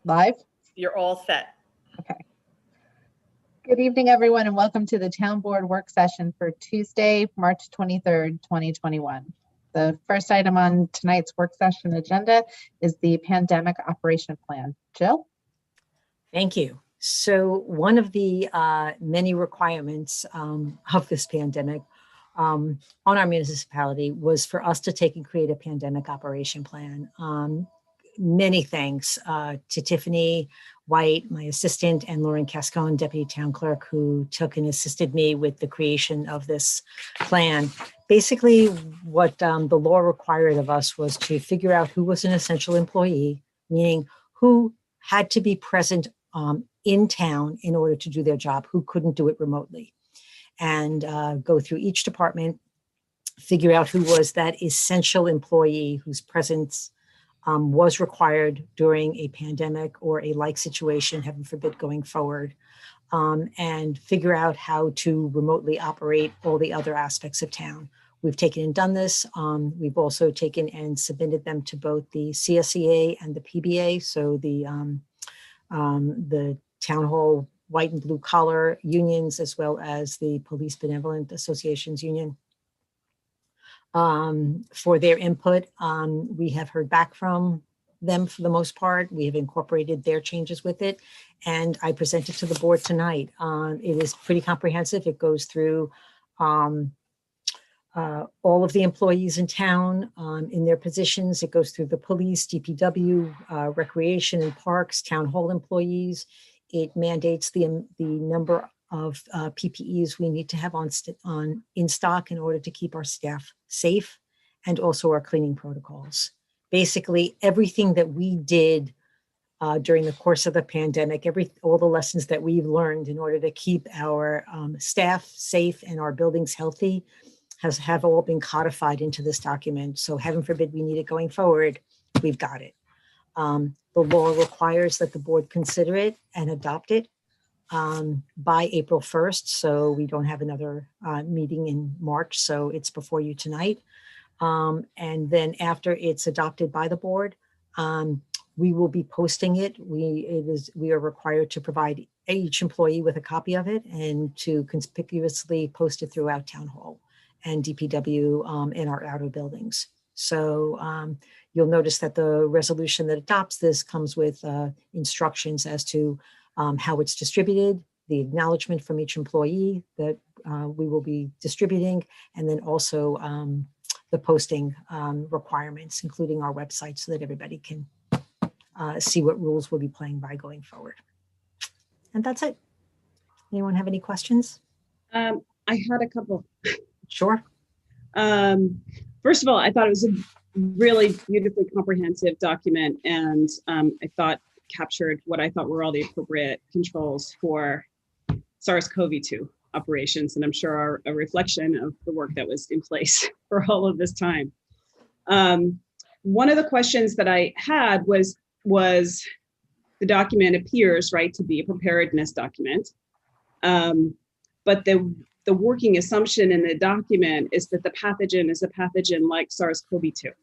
Live? You're all set. Okay. Good evening, everyone, and welcome to the Town Board work session for Tuesday, March 23rd, 2021. The first item on tonight's work session agenda is the pandemic operation plan. Jill? Thank you. So one of the many requirements of this pandemic on our municipality was for us to take and create a pandemic operation plan. Many thanks to Tiffany White, my assistant, and Lauren Cascone, deputy town clerk, who took and assisted me with the creation of this plan. Basically, what the law required of us was to figure out who was an essential employee, meaning who had to be present in town in order to do their job, who couldn't do it remotely, and go through each department, figure out who was that essential employee whose presence was required during a pandemic or a like situation, heaven forbid, going forward, and figure out how to remotely operate all the other aspects of town. We've taken and done this. We've also taken and submitted them to both the CSEA and the PBA, so the town hall white and blue collar unions, as well as the Police Benevolent Associations Union. For their input. We have heard back from them for the most part. We have incorporated their changes with it, and I present it to the board tonight. It is pretty comprehensive. It goes through all of the employees in town in their positions. It goes through the police, DPW, recreation and parks, town hall employees. It mandates the number of PPEs we need to have in stock in order to keep our staff safe, and also our cleaning protocols. Basically, everything that we did during the course of the pandemic, all the lessons that we've learned in order to keep our staff safe and our buildings healthy have all been codified into this document. So heaven forbid we need it going forward, we've got it. The law requires that the board consider it and adopt it by April 1st. So we don't have another meeting in March. So it's before you tonight. And then after it's adopted by the board, we will be posting it. We are required to provide each employee with a copy of it and to conspicuously post it throughout town hall and DPW in our outer buildings. So you'll notice that the resolution that adopts this comes with instructions as to how it's distributed, the acknowledgement from each employee that we will be distributing, and then also the posting requirements, including our website, so that everybody can see what rules we'll be playing by going forward. And that's it. Anyone have any questions? I had a couple. Sure. First of all, I thought it was a really beautifully comprehensive document, and I thought captured what I thought were all the appropriate controls for SARS-CoV-2 operations, and I'm sure are a reflection of the work that was in place for all of this time. One of the questions that I had was the document appears, right, to be a preparedness document, but the working assumption in the document is that the pathogen is a pathogen like SARS-CoV-2,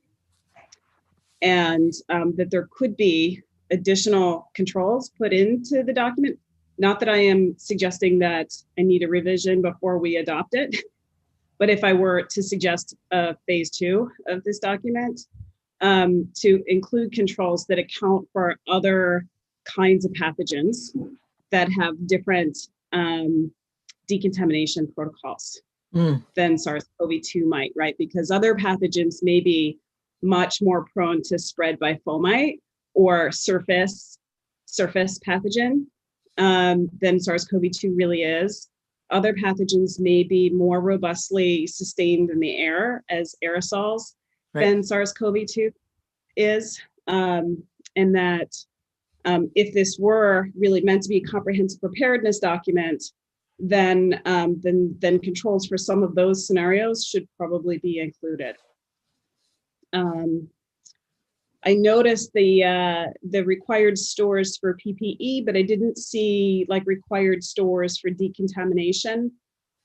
and that there could be additional controls put into the document. Not that I am suggesting that I need a revision before we adopt it, but if I were to suggest phase 2 of this document, to include controls that account for other kinds of pathogens that have different decontamination protocols than SARS-CoV-2 might, right? Because other pathogens may be much more prone to spread by fomite or surface pathogen than SARS-CoV-2 really is. Other pathogens may be more robustly sustained in the air as aerosols than SARS-CoV-2 is. And that if this were really meant to be a comprehensive preparedness document, then controls for some of those scenarios should probably be included. I noticed the required stores for PPE, but I didn't see like required stores for decontamination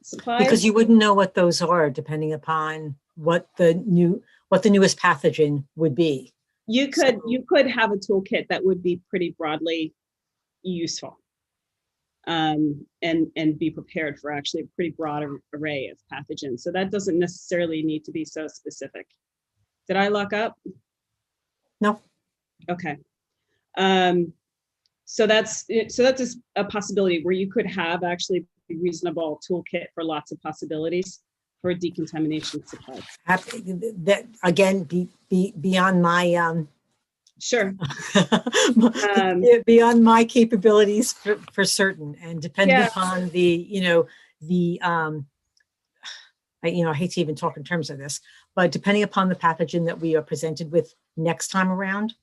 supplies. Because you wouldn't know what those are depending upon what the newest pathogen would be. You could have a toolkit that would be pretty broadly useful, and be prepared for actually a pretty broad array of pathogens. So that doesn't necessarily need to be so specific. Did I lock up? No. Okay. So that's a possibility where you could have actually a reasonable toolkit for lots of possibilities for decontamination supply. That again, beyond my Sure. beyond my capabilities for certain, and depending Yeah. upon I hate to even talk in terms of this, but depending upon the pathogen that we are presented with next time around,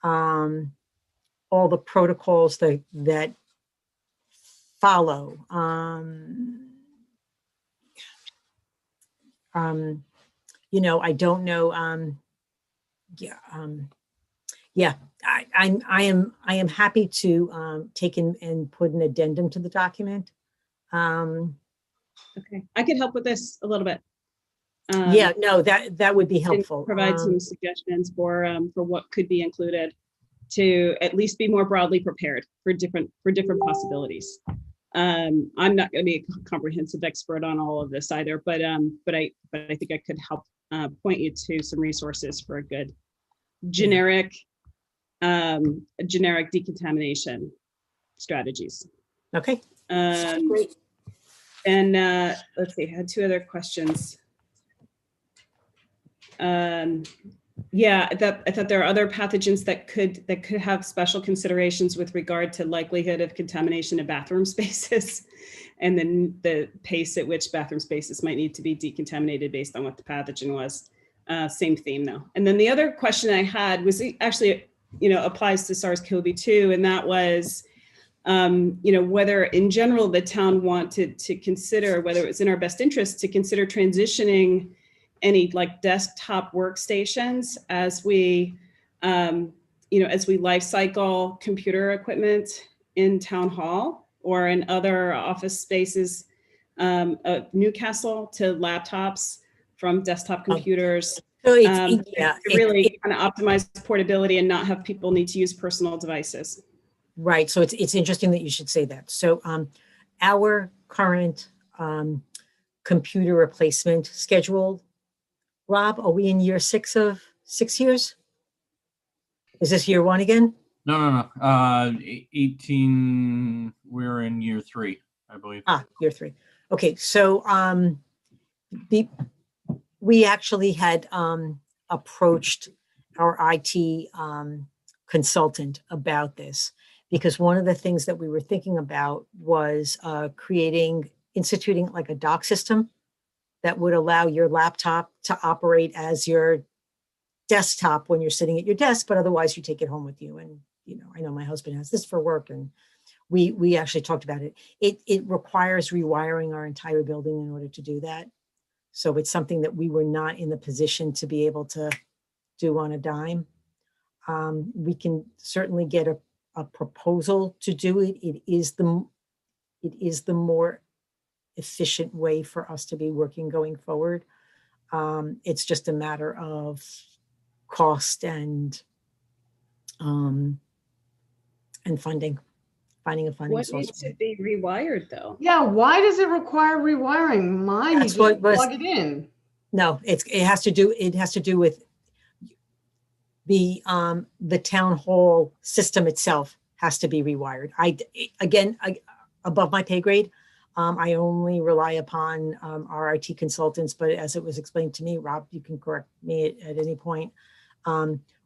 all the protocols that follow, I don't know. I am happy to take in and put an addendum to the document. Okay, I could help with this a little bit. That would be helpful. Provide some suggestions for what could be included to at least be more broadly prepared for different possibilities. I'm not going to be a comprehensive expert on all of this either, but I think I could help point you to some resources for a good generic decontamination strategies. Okay. Great. And let's see, I had two other questions. I thought there are other pathogens that could have special considerations with regard to likelihood of contamination in bathroom spaces, and then the pace at which bathroom spaces might need to be decontaminated based on what the pathogen was. Same theme though. And then the other question I had was actually, applies to SARS-CoV-2, and that was, whether in general the town wanted to consider whether it's in our best interest to consider transitioning any like desktop workstations as we life cycle computer equipment in town hall or in other office spaces, Newcastle to laptops from desktop computers. So really kind of optimize portability and not have people need to use personal devices. Right. So it's interesting that you should say that. So our current computer replacement schedule, Rob, are we in year 6 of 6 years? Is this year 1 again? No. 18, we're in year 3, I believe. Year 3. Okay. So we actually had approached our IT consultant about this, because one of the things that we were thinking about was instituting like a dock system that would allow your laptop to operate as your desktop when you're sitting at your desk, but otherwise you take it home with you. And, I know my husband has this for work, and we actually talked about it. It requires rewiring our entire building in order to do that. So it's something that we were not in the position to be able to do on a dime. We can certainly get a proposal to do it. It is the more efficient way for us to be working going forward. It's just a matter of cost and funding, finding a funding source. What needs to be rewired though? Yeah, why does it require rewiring? Mine, you just plug it in. No, it has to do with the town hall system itself has to be rewired. Above my pay grade. I only rely upon our IT consultants, but as it was explained to me, Rob, you can correct me at any point,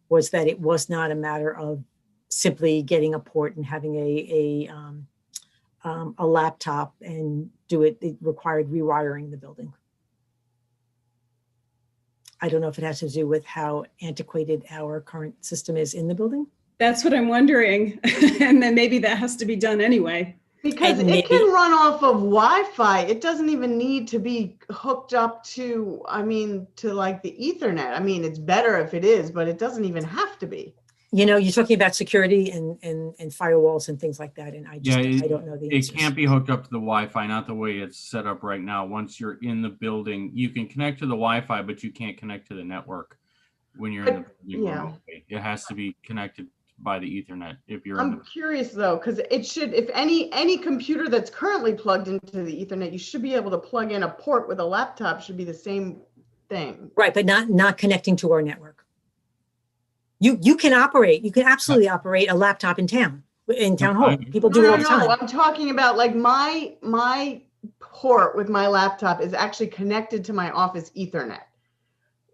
was that it was not a matter of simply getting a port and having a laptop and do it. It required rewiring the building. I don't know if it has to do with how antiquated our current system is in the building. That's what I'm wondering. And then maybe that has to be done anyway. Because it can run off of Wi-Fi. It doesn't even need to be hooked up to like the Ethernet. It's better if it is, but it doesn't even have to be. You're talking about security and firewalls and things like that. And I don't know the answers. It can't be hooked up to the Wi-Fi, not the way it's set up right now. Once you're in the building, you can connect to the Wi-Fi, but you can't connect to the network. when you're in the But, building yeah. remotely. It has to be connected by the Ethernet if you're in I'm curious though, because it should, if any computer that's currently plugged into the Ethernet, you should be able to plug in a port with a laptop, should be the same thing. Right, but not connecting to our network. You can absolutely operate a laptop in town hall. People do it all the time. I'm talking about like my port with my laptop is actually connected to my office Ethernet.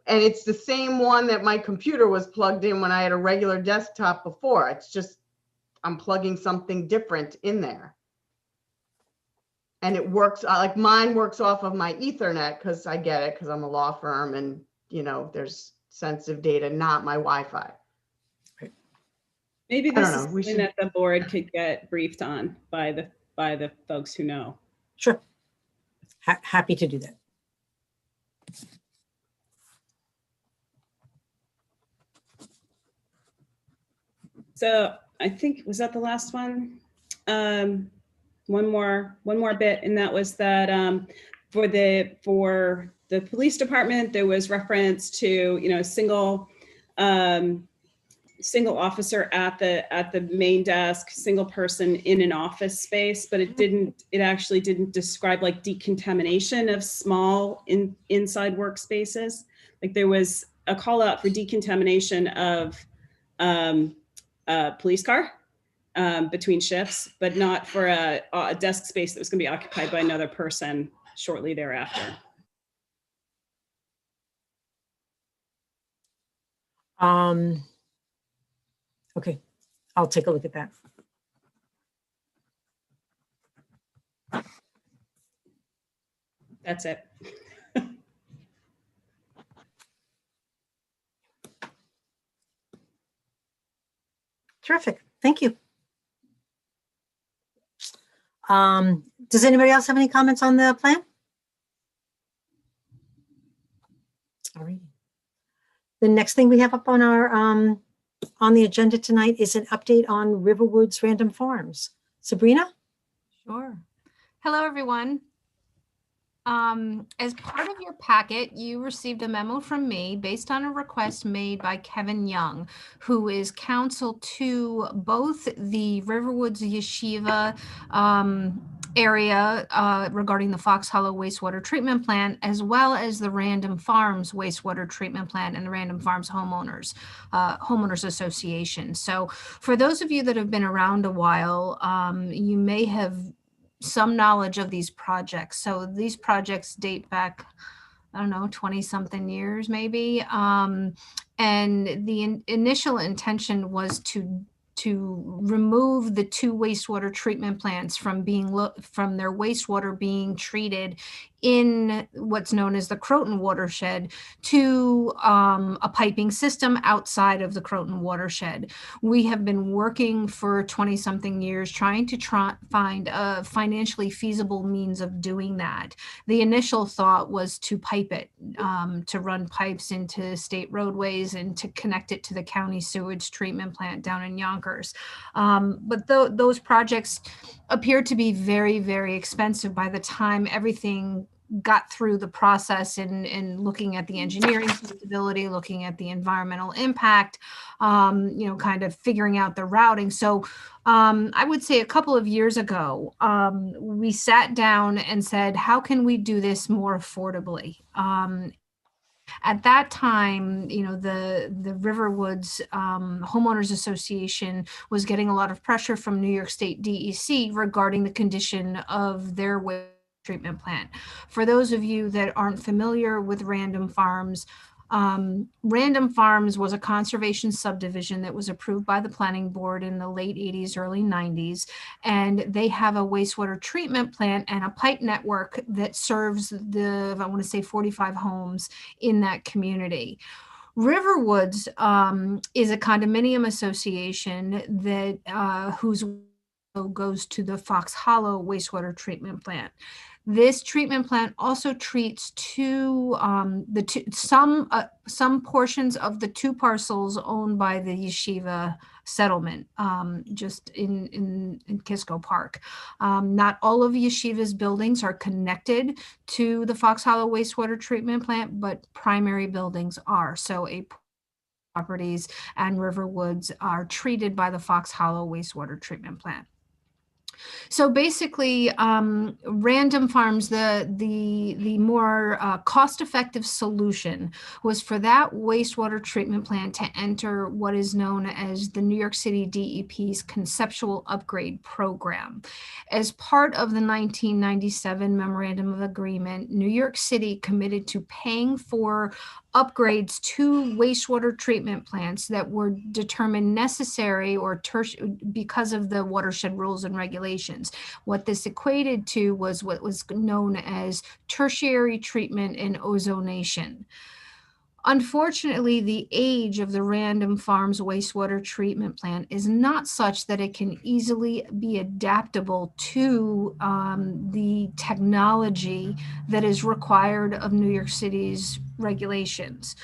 And it's the same one that my computer was plugged in when I had a regular desktop before. It's just, I'm plugging something different in there. And it works, like mine works off of my Ethernet because I get it because I'm a law firm and, you know, there's sensitive data, not my Wi-Fi. Maybe I this don't is know. We something should- that the board could get briefed on by the folks who know. Sure. Happy to do that. So I think, was that the last one? One more bit, and that was that for the police department, there was reference to, you know, single officer at the main desk, single person in an office space, but it actually didn't describe like decontamination of small inside workspaces. Like there was a call out for decontamination of a police car between shifts, but not for a desk space that was going to be occupied by another person shortly thereafter. Okay, I'll take a look at that. That's it. Terrific. Thank you. Does anybody else have any comments on the plan? All right. The next thing we have up on our on the agenda tonight is an update on Riverwoods Random Farms. Sabrina? Sure. Hello, everyone. As part of your packet, you received a memo from me based on a request made by Kevin Young, who is counsel to both the Riverwoods Yeshiva area regarding the Fox Hollow wastewater treatment plant, as well as the Random Farms wastewater treatment plant and the Random Farms homeowners association. So for those of you that have been around a while, you may have some knowledge of these projects. So these projects date back, I don't know, 20 something years maybe. And the initial intention was to remove the two wastewater treatment plants from from their wastewater being treated in what's known as the Croton watershed to a piping system outside of the Croton watershed. We have been working for 20 something years trying to find a financially feasible means of doing that. The initial thought was to pipe it, to run pipes into state roadways and to connect it to the county sewage treatment plant down in Yonkers. But those projects appeared to be very, very expensive by the time everything got through the process in looking at the engineering feasibility, looking at the environmental impact, kind of figuring out the routing. So I would say a couple of years ago, we sat down and said, how can we do this more affordably? At that time, the Riverwoods Homeowners Association was getting a lot of pressure from New York State DEC regarding the condition of their waste treatment plant. For those of you that aren't familiar with Random Farms was a conservation subdivision that was approved by the planning board in the late 80s, early 90s, and they have a wastewater treatment plant and a pipe network that serves I want to say 45 homes in that community. Riverwoods is a condominium association that whose goes to the Fox Hollow wastewater treatment plant. This treatment plant also treats some portions of the two parcels owned by the Yeshiva settlement, just in Kisco Park. Not all of Yeshiva's buildings are connected to the Fox Hollow wastewater treatment plant, but primary buildings are. So a properties and Riverwoods are treated by the Fox Hollow wastewater treatment plant. So basically, Random Farms, the more cost-effective solution was for that wastewater treatment plant to enter what is known as the New York City DEP's Conceptual Upgrade Program. As part of the 1997 Memorandum of Agreement, New York City committed to paying for upgrades to wastewater treatment plants that were determined necessary or because of the watershed rules and regulations. What this equated to was what was known as tertiary treatment and ozonation. Unfortunately, the age of the Random Farms wastewater treatment plant is not such that it can easily be adaptable to the technology that is required of New York City's regulations.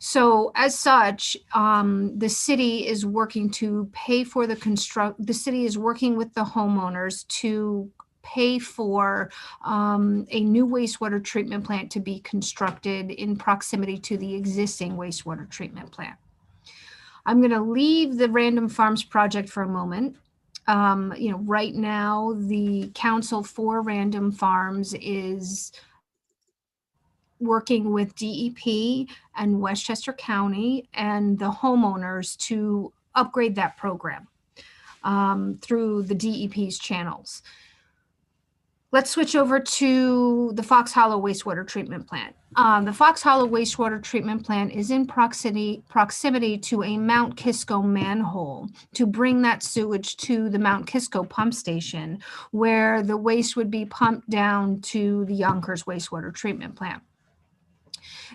So as such, the city is working to pay for the city is working with the homeowners to pay for a new wastewater treatment plant to be constructed in proximity to the existing wastewater treatment plant. I'm going to leave the Random Farms project for a moment. Right now, the Council for Random Farms is working with DEP and Westchester County and the homeowners to upgrade that program through the DEP's channels. Let's switch over to the Fox Hollow wastewater treatment plant. The Fox Hollow wastewater treatment plant is in proximity to a Mount Kisco manhole to bring that sewage to the Mount Kisco pump station, where the waste would be pumped down to the Yonkers wastewater treatment plant.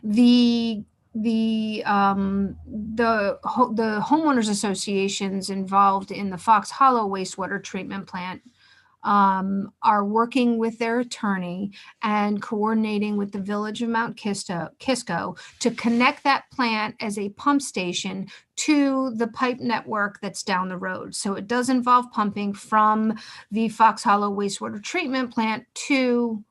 The homeowners associations involved in the Fox Hollow wastewater treatment plant are working with their attorney and coordinating with the village of Mount Kisco to connect that plant as a pump station to the pipe network that's down the road. So it does involve pumping from the Fox Hollow wastewater treatment plant to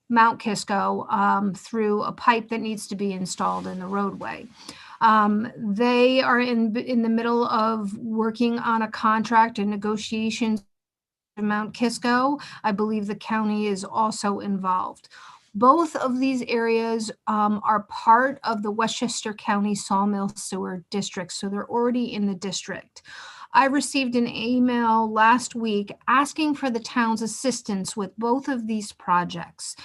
Mount Kisco through a pipe that needs to be installed in the roadway. They are in the middle of working on a contract and negotiations Mount Kisco. I believe the county is also involved. Both of these areas are part of the Westchester County Sawmill Sewer District, so they're already in the district. I received an email last week asking for the town's assistance with both of these projects.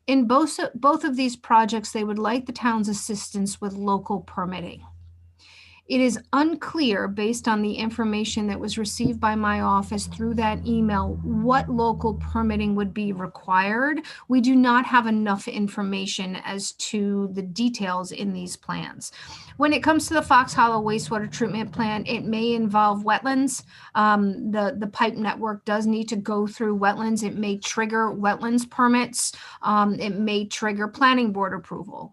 In both of these projects, they would like the town's assistance with local permitting. It is unclear, based on the information that was received by my office through that email, what local permitting would be required. We do not have enough information as to the details in these plans. When it comes to the Fox Hollow wastewater treatment plant, it may involve wetlands. The pipe network does need to go through wetlands. It may trigger wetlands permits. It may trigger planning board approval.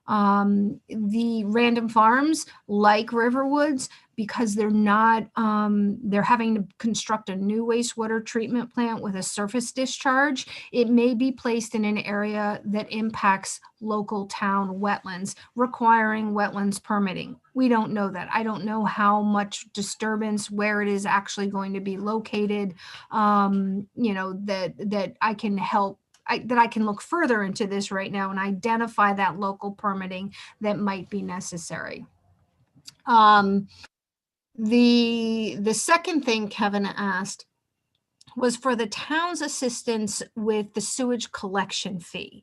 The Random Farms, like Riverwoods, because they're having to construct a new wastewater treatment plant with a surface discharge, it may be placed in an area that impacts local town wetlands, requiring wetlands permitting. We don't know that. I don't know how much disturbance, where it is actually going to be located, that I can help that I can look further into this right now and identify that local permitting that might be necessary. The second thing Kevin asked was for the town's assistance with the sewage collection fee.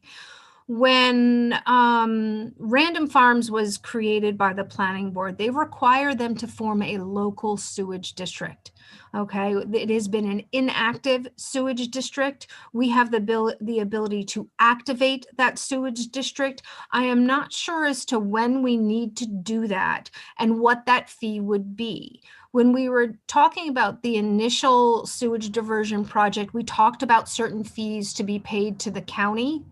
When Random Farms was created by the planning board, they require them to form a local sewage district. Okay, it has been an inactive sewage district. We have the ability to activate that sewage district. I am not sure as to when we need to do that and what that fee would be. When we were talking about the initial sewage diversion project, we talked about certain fees to be paid to the county.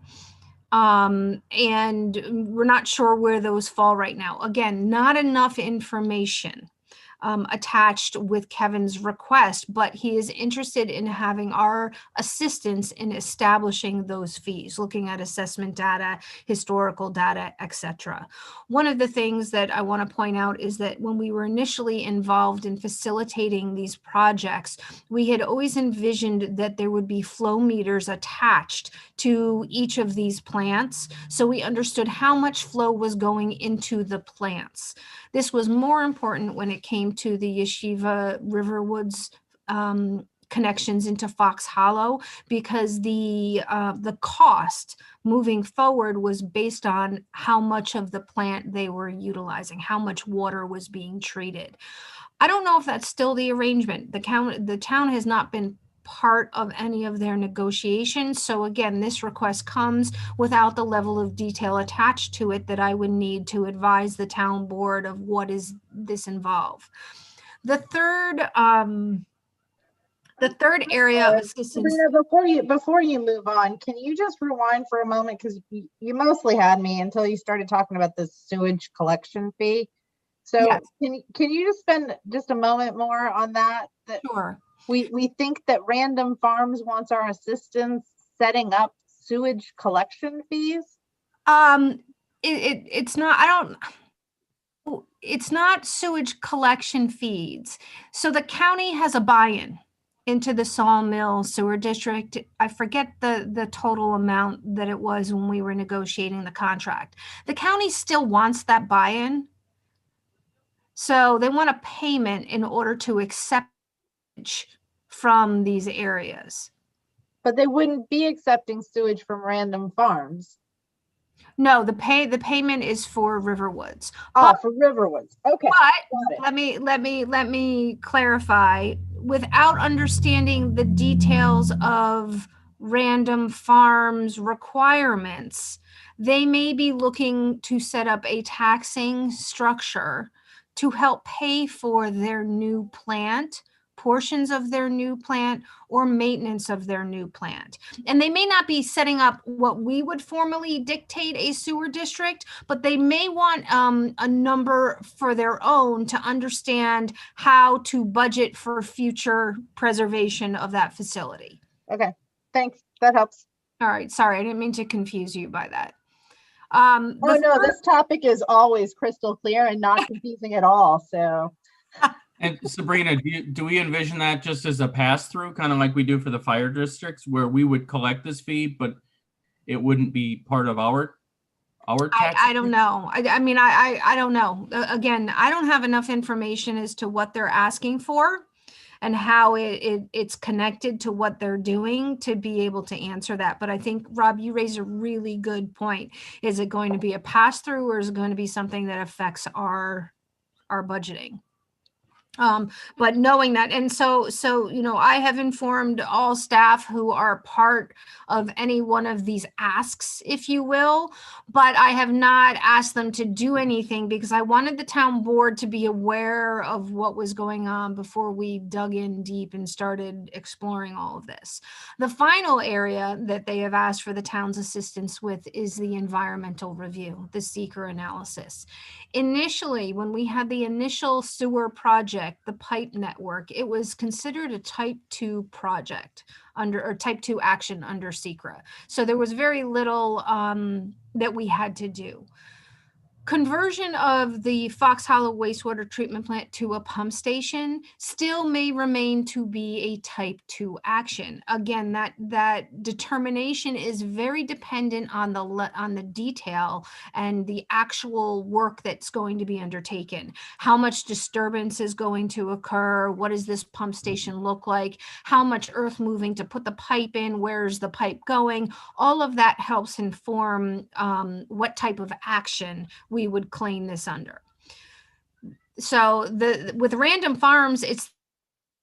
And we're not sure where those fall right now. Again, not enough information. attached with Kevin's request, but he is interested in having our assistance in establishing those fees, looking at assessment data, historical data, etc. One of the things that I want to point out is that when we were initially involved in facilitating these projects, we had always envisioned that there would be flow meters attached to each of these plants, so we understood how much flow was going into the plants. This was more important when it came to the Yeshiva Riverwoods connections into Fox Hollow, because the cost moving forward was based on how much of the plant they were utilizing, how much water was being treated. I don't know if that's still the arrangement. The town has not been part of any of their negotiations. So again, this request comes without the level of detail attached to it that I would need to advise the town board of what is this involve. The third area of assistance. Sabrina, before you move on, can you just rewind for a moment, because you mostly had me until you started talking about the sewage collection fee. So Yes. can you just spend just a moment more on that? Sure. We think that Random Farms wants our assistance setting up sewage collection fees. It's not. It's not sewage collection fees. So the county has a buy-in into the Sawmill Sewer District. I forget the total amount that it was when we were negotiating the contract. The county still wants that buy-in. So they want a payment in order to accept from these areas. But they wouldn't be accepting sewage from Random Farms. No, the payment is for Riverwoods. Oh, for Riverwoods. Okay. But let me clarify. Without understanding the details of Random Farms requirements, they may be looking to set up a taxing structure to help pay for their new plant, portions of their new plant, or maintenance of their new plant. And they may not be setting up what we would formally dictate a sewer district, but they may want a number for their own to understand how to budget for future preservation of that facility. Okay, thanks. That helps. All right, sorry, I didn't mean to confuse you by that. This topic is always crystal clear and not confusing at all. So. And Sabrina, do we envision that just as a pass-through, kind of like we do for the fire districts, where we would collect this fee, but it wouldn't be part of our tax? I don't know. I mean, I don't know. Again, I don't have enough information as to what they're asking for and how it's connected to what they're doing to be able to answer that. But I think, Rob, you raise a really good point. Is it going to be a pass-through, or is it going to be something that affects our budgeting? But knowing that, and so, I have informed all staff who are part of any one of these asks, if you will, but I have not asked them to do anything because I wanted the town board to be aware of what was going on before we dug in deep and started exploring all of this. The final area that they have asked for the town's assistance with is the environmental review, the seeker analysis. Initially, when we had the initial sewer project, the pipe network, it was considered a type 2 project or type 2 action under SECRA. So there was very little that we had to do. Conversion of the Fox Hollow wastewater treatment plant to a pump station still may remain to be a type 2 action. Again, that determination is very dependent on the detail and the actual work that's going to be undertaken. How much disturbance is going to occur? What does this pump station look like? How much earth moving to put the pipe in? Where's the pipe going? All of that helps inform what type of action we would claim this under. So with Random Farms, it's,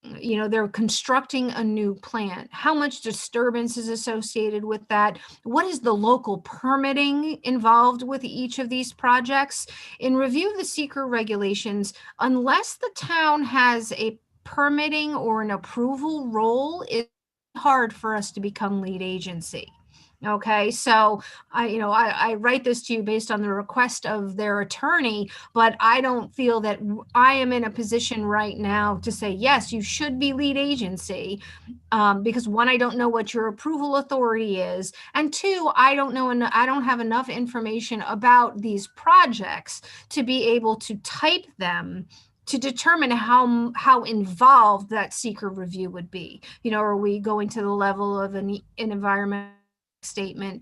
they're constructing a new plant. How much disturbance is associated with that? What is the local permitting involved with each of these projects? In review of the SECRA regulations, unless the town has a permitting or an approval role, it's hard for us to become lead agency. Okay, so I write this to you based on the request of their attorney, but I don't feel that I am in a position right now to say, yes, you should be lead agency. Because one, I don't know what your approval authority is. And two, I don't know, and I don't have enough information about these projects to be able to type them to determine how involved that seeker review would be. Are we going to the level of an environmental statement?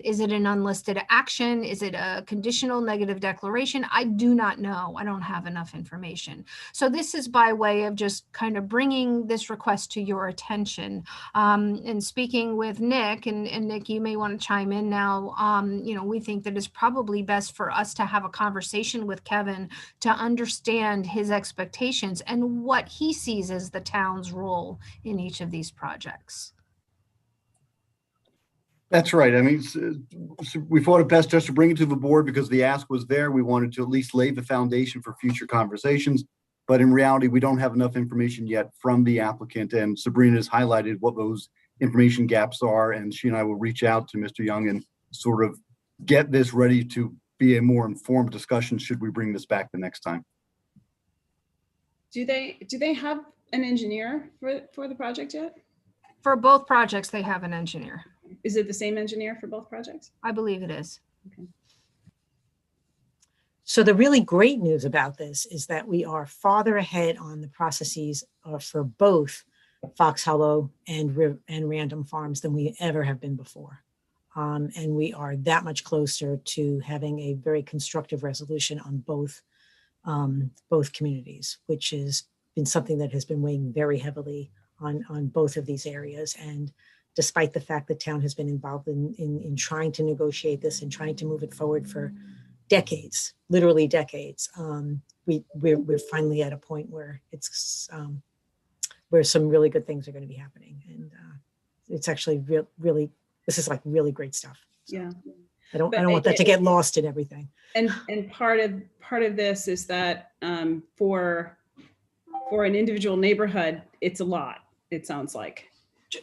Is it an unlisted action? Is it a conditional negative declaration? I do not know. I don't have enough information. So this is by way of just kind of bringing this request to your attention. And speaking with Nick, and Nick, you may want to chime in now. We think that it's probably best for us to have a conversation with Kevin to understand his expectations and what he sees as the town's role in each of these projects. That's right. I mean, we thought it best just to bring it to the board because the ask was there. We wanted to at least lay the foundation for future conversations. But in reality, we don't have enough information yet from the applicant. And Sabrina has highlighted what those information gaps are. And she and I will reach out to Mr. Young and sort of get this ready to be a more informed discussion should we bring this back the next time. Do they have an engineer for the project yet? For both projects, they have an engineer. Is it the same engineer for both projects? I believe it is. Okay. So the really great news about this is that we are farther ahead on the processes for both Fox Hollow and Random Farms than we ever have been before. And we are that much closer to having a very constructive resolution on both communities, which has been something that has been weighing very heavily on both of these areas. And despite the fact that town has been involved in trying to negotiate this and trying to move it forward for decades, literally decades, we're finally at a point where it's where some really good things are going to be happening, and it's actually really this is like really great stuff. So Yeah, I don't want that to get lost in everything. And part of this is that for an individual neighborhood, it's a lot. It sounds like.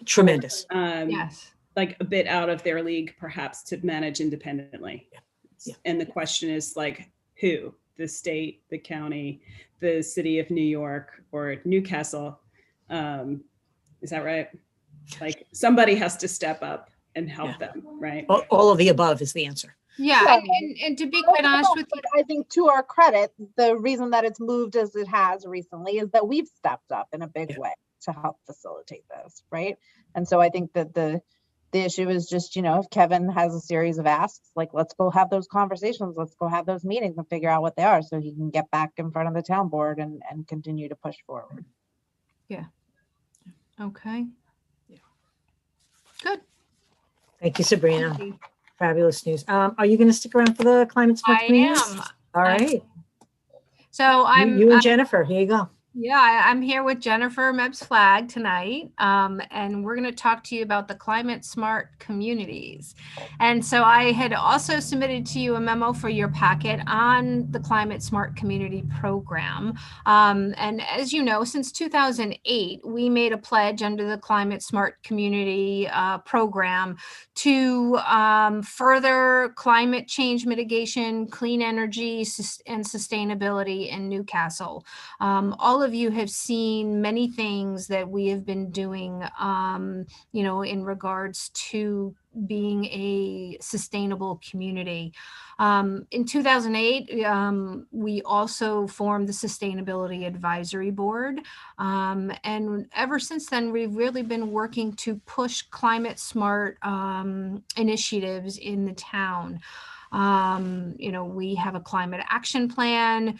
Tremendous. Yes. Like a bit out of their league, perhaps, to manage independently. Yeah. And the question is like, who? The state, the county, the city of New York, or Newcastle? Is that right? Like somebody has to step up and help them, right? All of the above is the answer. Yeah, and to be quite honest with you, I think to our credit, the reason that it's moved as it has recently is that we've stepped up in a big way to help facilitate this, right? And so I think that the issue is just, if Kevin has a series of asks, like, let's go have those conversations, let's go have those meetings and figure out what they are so he can get back in front of the town board and continue to push forward. Yeah. Okay. Yeah. Good. Thank you, Sabrina. Thank you. Fabulous news. Are you going to stick around for the climate smart I communities? am. All right. So You and Jennifer, here you go. Yeah, I'm here with Jennifer Mebs-Flagg tonight, and we're going to talk to you about the climate smart communities. And so I had also submitted to you a memo for your packet on the climate smart community program. And as you know, since 2008, we made a pledge under the climate smart community program to further climate change mitigation, clean energy, and sustainability in Newcastle. All of you have seen many things that we have been doing, in regards to being a sustainable community. In 2008, we also formed the Sustainability Advisory Board. And ever since then, we've really been working to push climate smart initiatives in the town. We have a climate action plan.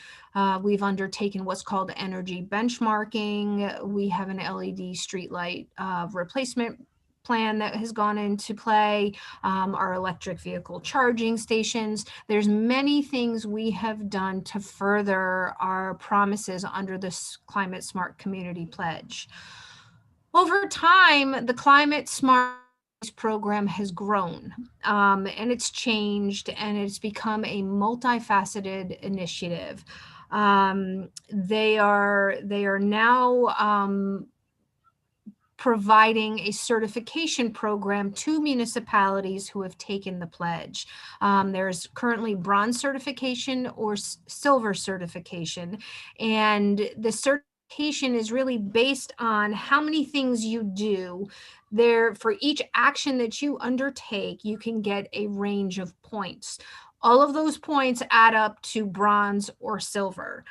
We've undertaken what's called energy benchmarking. We have an LED streetlight replacement plan that has gone into play, our electric vehicle charging stations. There's many things we have done to further our promises under this Climate Smart Community Pledge. Over time, the Climate Smart program has grown, and it's changed, and it's become a multifaceted initiative. They are now providing a certification program to municipalities who have taken the pledge. There's currently bronze certification or silver certification, and the certification is really based on how many things you do. There, for each action that you undertake, you can get a range of points. All of those points add up to bronze or silver.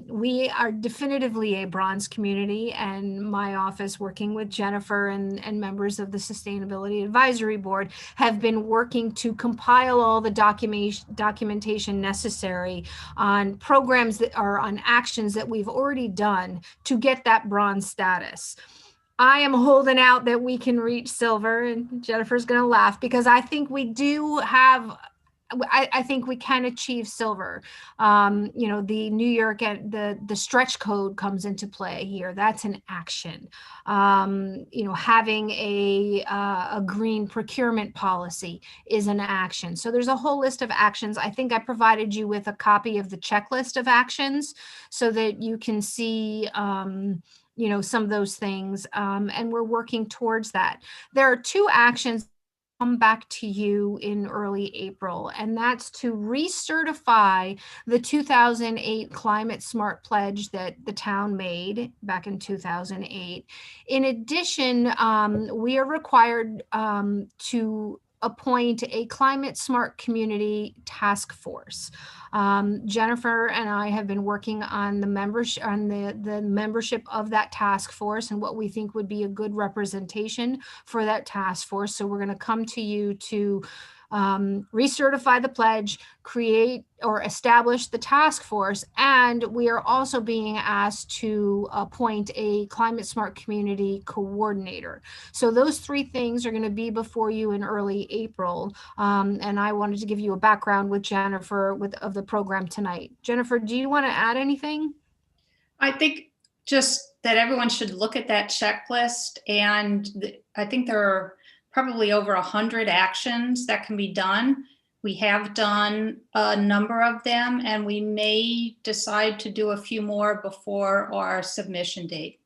We are definitively a bronze community, and my office, working with Jennifer and members of the Sustainability Advisory Board, have been working to compile all the documentation necessary on programs that are on actions that we've already done to get that bronze status. I am holding out that we can reach silver, and Jennifer's going to laugh because I think we do have. I think we can achieve silver. You know, the New York and the stretch code comes into play here. That's an action. You know, having a green procurement policy is an action. So there's a whole list of actions. I think I provided you with a copy of the checklist of actions so that you can see you know, some of those things, and we're working towards that. There are two actions come back to you in early April, and that's to recertify the 2008 Climate Smart Pledge that the town made back in 2008. In addition, we are required to appoint a climate smart community task force. Jennifer and I have been working on the membership of that task force and what we think would be a good representation for that task force. So we're going to come to you to recertify the pledge, create or establish the task force, and we are also being asked to appoint a climate smart community coordinator. So those three things are going to be before you in early April, and I wanted to give you a background with Jennifer of the program tonight. Jennifer, do you want to add anything? I think just that everyone should look at that checklist, and I think there are probably over 100 actions that can be done. We have done a number of them, and we may decide to do a few more before our submission date.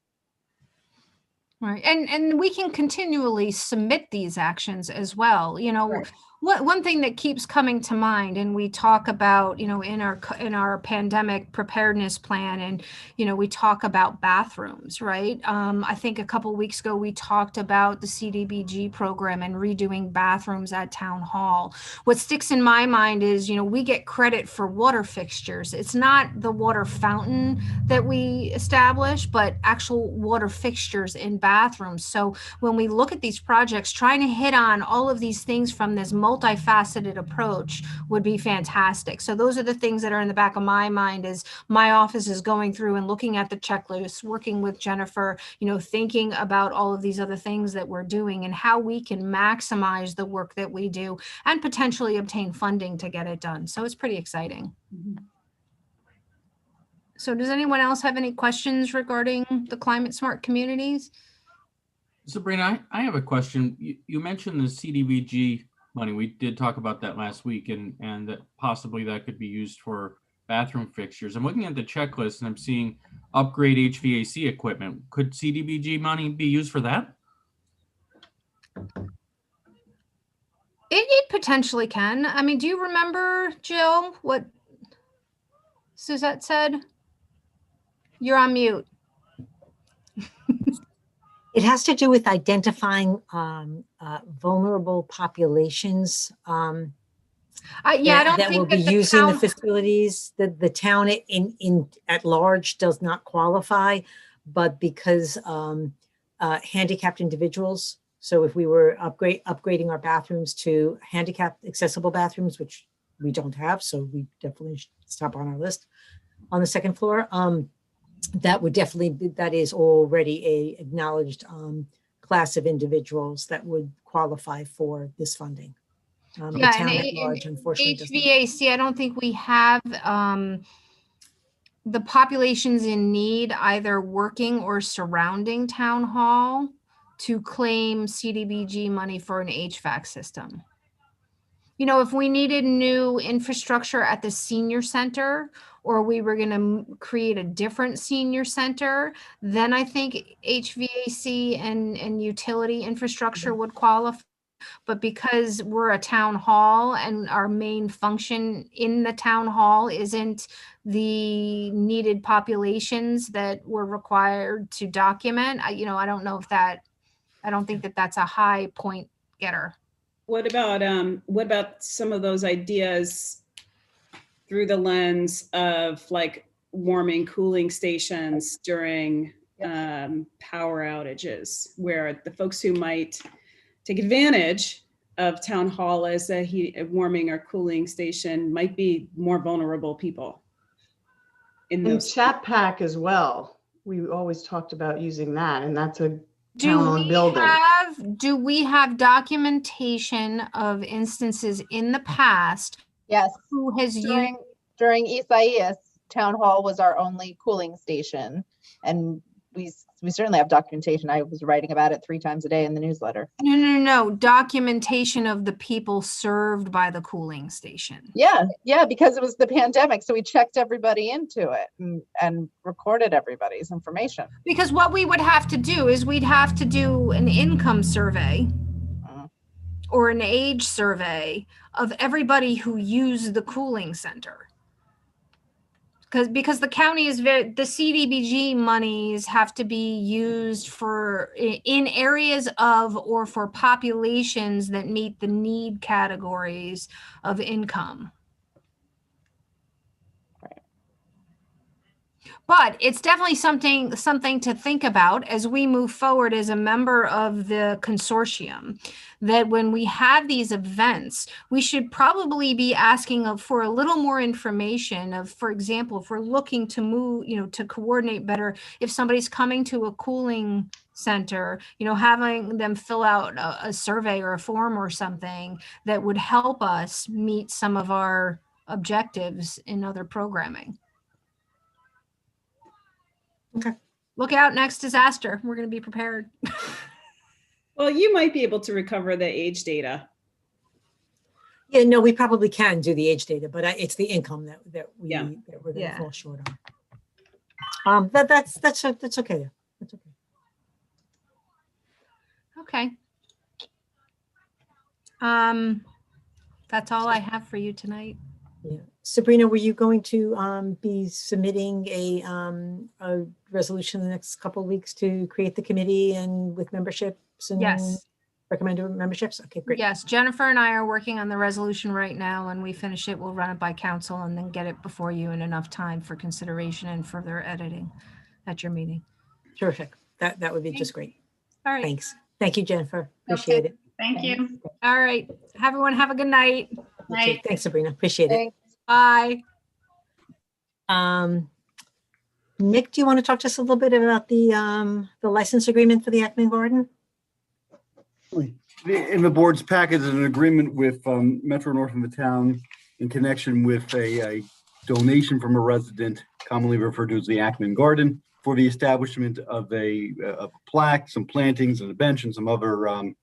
Right, and we can continually submit these actions as well. You know, Right. One thing that keeps coming to mind, and we talk about, you know, in our pandemic preparedness plan, and you know, we talk about bathrooms, right? I think a couple of weeks ago we talked about the CDBG program and redoing bathrooms at town hall. What sticks in my mind is, you know, we get credit for water fixtures. It's not the water fountain that we establish, but actual water fixtures in bathrooms. So when we look at these projects, trying to hit on all of these things from this multifaceted approach would be fantastic. So those are the things that are in the back of my mind as my office is going through and looking at the checklist, working with Jennifer, you know, thinking about all of these other things that we're doing and how we can maximize the work that we do and potentially obtain funding to get it done. So it's pretty exciting. So does anyone else have any questions regarding the climate smart communities? Sabrina, I have a question. You mentioned the CDBG money. We did talk about that last week, and that possibly that could be used for bathroom fixtures. I'm looking at the checklist and I'm seeing upgrade HVAC equipment. Could CDBG money be used for that? It potentially can. I mean, do you remember, Jill, what Suzette said? You're on mute. It has to do with identifying vulnerable populations Yeah, I don't that will think be that the using the town, facilities. The town in at large does not qualify, but because handicapped individuals. So if we were upgrading our bathrooms to handicapped accessible bathrooms, which we don't have, so we definitely should stop on our list on the second floor. That would definitely be, that is already a acknowledged class of individuals that would qualify for this funding. The yeah, town and at large, unfortunately, does not. HVAC, I don't think we have the populations in need either working or surrounding town hall to claim CDBG money for an HVAC system. if we needed new infrastructure at the senior center, or we were going to create a different senior center, then I think HVAC and utility infrastructure would qualify. But because we're a town hall and our main function in the town hall isn't the needed populations that we're required to document, I don't know if that, I don't think that that's a high point getter. What about some of those ideas through the lens of like warming, cooling stations during power outages, where the folks who might take advantage of town hall as a warming or cooling station might be more vulnerable people in And those. chat pack as well. We always talked about using that, and that's a town-owned building. Do we have documentation of instances in the past? Yes, Who has used? during Isaias, town hall was our only cooling station, and we certainly have documentation. I was writing about it 3 times a day in the newsletter. No. Documentation of the people served by the cooling station. Yeah, because it was the pandemic, so we checked everybody into it and recorded everybody's information. Because what we would have to do is we'd have to do an income survey or an age survey of everybody who used the cooling center. Because the county is the CDBG monies have to be used in areas of or for populations that meet the need categories of income. But it's definitely something to think about as we move forward as a member of the consortium, that when we have these events, we should probably be asking for a little more information of, for example, if we're looking to move, to coordinate better, if somebody's coming to a cooling center, having them fill out a survey or a form or something that would help us meet some of our objectives in other programming. Okay. Look out, next disaster. We're going to be prepared. Well, you might be able to recover the age data. Yeah, no, we probably can do the age data, but it's the income that we're going to fall short on. That's okay. That's okay. Okay. That's all I have for you tonight. Yeah. Sabrina, were you going to be submitting a resolution in the next couple of weeks to create the committee and with memberships and recommended memberships? Okay, great. Yes, Jennifer and I are working on the resolution right now. When we finish it, we'll run it by council and then get it before you in enough time for consideration and further editing at your meeting. Terrific. That would be just great. All right. Thanks. Thank you, Jennifer. Appreciate it. Thank you. All right. Everyone have a good night. Night. Thanks, Sabrina. Appreciate it. Bye. Nick, do you want to talk to us a little bit about the license agreement for the Ackman Garden? In the board's packet is an agreement with Metro North of the town in connection with a donation from a resident, commonly referred to as the Ackman Garden, for the establishment of a plaque, some plantings and a bench and some other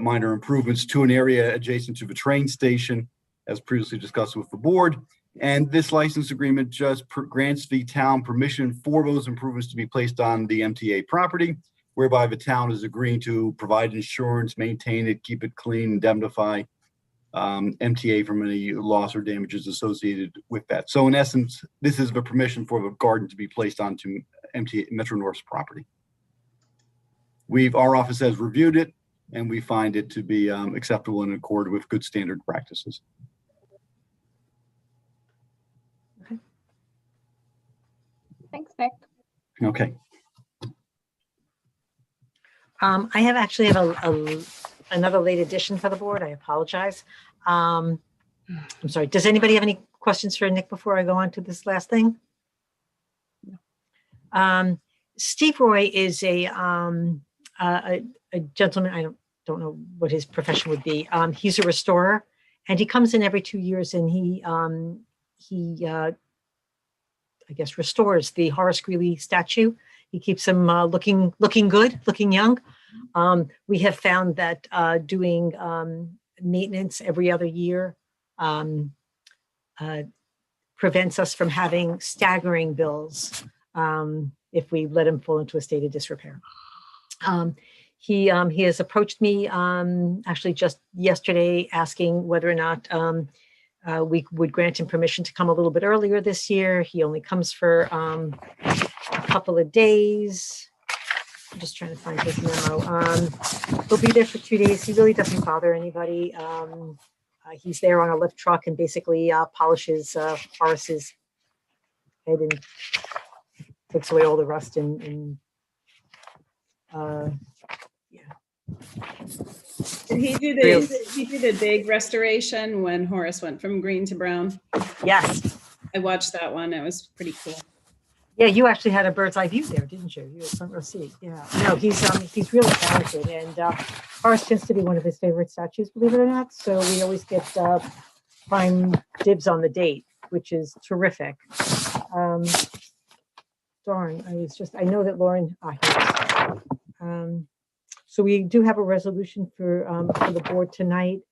minor improvements to an area adjacent to the train station, as previously discussed with the board. And this license agreement just grants the town permission for those improvements to be placed on the MTA property, whereby the town is agreeing to provide insurance, maintain it, keep it clean, indemnify MTA from any loss or damages associated with that. So in essence, this is the permission for the garden to be placed onto MTA Metro North's property. Our office has reviewed it, and we find it to be acceptable in accord with good standard practices. Thanks, Nick. Okay. I have another late addition for the board. I apologize. I'm sorry. Does anybody have any questions for Nick before I go on to this last thing? Steve Roy is a gentleman. I don't know what his profession would be. He's a restorer, and he comes in every 2 years, and he I guess restores the Horace Greeley statue. He keeps them looking good, looking young. We have found that doing maintenance every other year prevents us from having staggering bills if we let him fall into a state of disrepair. He has approached me actually just yesterday asking whether or not we would grant him permission to come a little bit earlier this year. He only comes for a couple of days. I'm just trying to find his memo. He'll be there for 2 days. He really doesn't bother anybody. He's there on a lift truck and basically polishes Horace's head and takes away all the rust and yeah. Did he do the big restoration when Horace went from green to brown? Yes. I watched that one. It was pretty cool. Yeah, you actually had a bird's eye view there, didn't you? You had front row seat. Yeah. No, he's really talented, and Horace tends to be one of his favorite statues, believe it or not. So we always get prime dibs on the date, which is terrific. Darn, I know that Lauren. So we do have a resolution for the board tonight.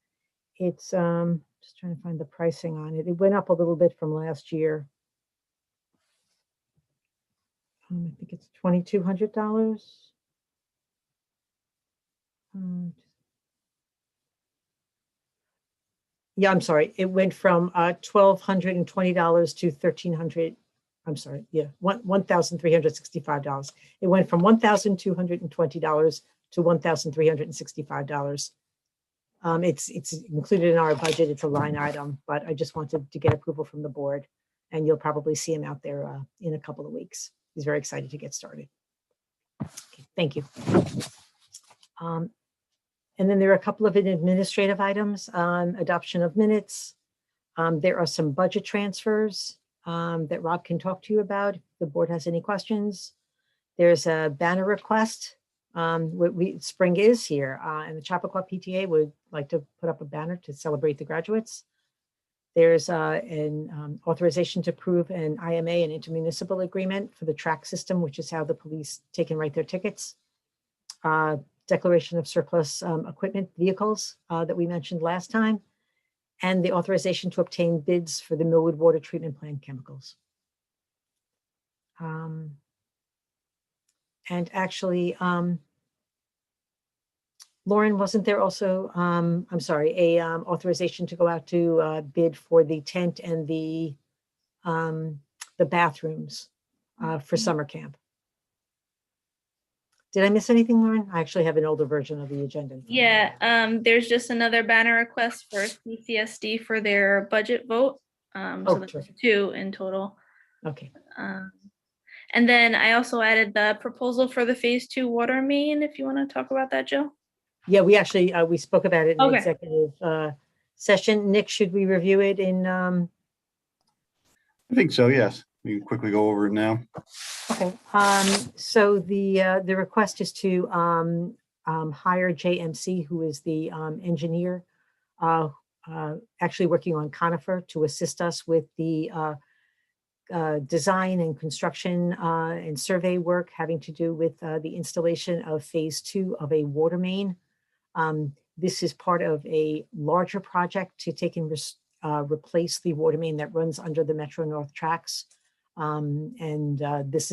It's just trying to find the pricing on it. It went up a little bit from last year. I think it's $2,200. Yeah, I'm sorry. It went from $1,220 to $1,300. I'm sorry. Yeah, $1,365. It went from $1,220 to $1,365. It's included in our budget. It's a line item, but I just wanted to get approval from the board, and you'll probably see him out there in a couple of weeks. He's very excited to get started. Okay, thank you. And then there are a couple of administrative items on adoption of minutes. There are some budget transfers that Rob can talk to you about if the board has any questions. There's a banner request. Spring is here, and the Chappaqua PTA would like to put up a banner to celebrate the graduates. There's an authorization to approve an IMA, an intermunicipal agreement for the track system, which is how the police take and write their tickets. Declaration of surplus equipment vehicles that we mentioned last time, and the authorization to obtain bids for the Millwood water treatment plant chemicals. And actually, Lauren, wasn't there also, I'm sorry, a authorization to go out to bid for the tent and the bathrooms for summer camp? Did I miss anything, Lauren? I actually have an older version of the agenda. Yeah, there's just another banner request for CCSD for their budget vote. So there's 2 in total. Okay. And then I also added the proposal for the phase 2 water main, if you want to talk about that, Jill. Yeah, we actually, we spoke about it in Okay. executive session. Nick, should we review it in? I think so, yes. We can quickly go over it now. Okay, so the request is to hire JMC, who is the engineer, actually working on Conifer, to assist us with the design and construction and survey work having to do with the installation of phase 2 of a water main. This is part of a larger project to take and replace the water main that runs under the Metro North tracks. This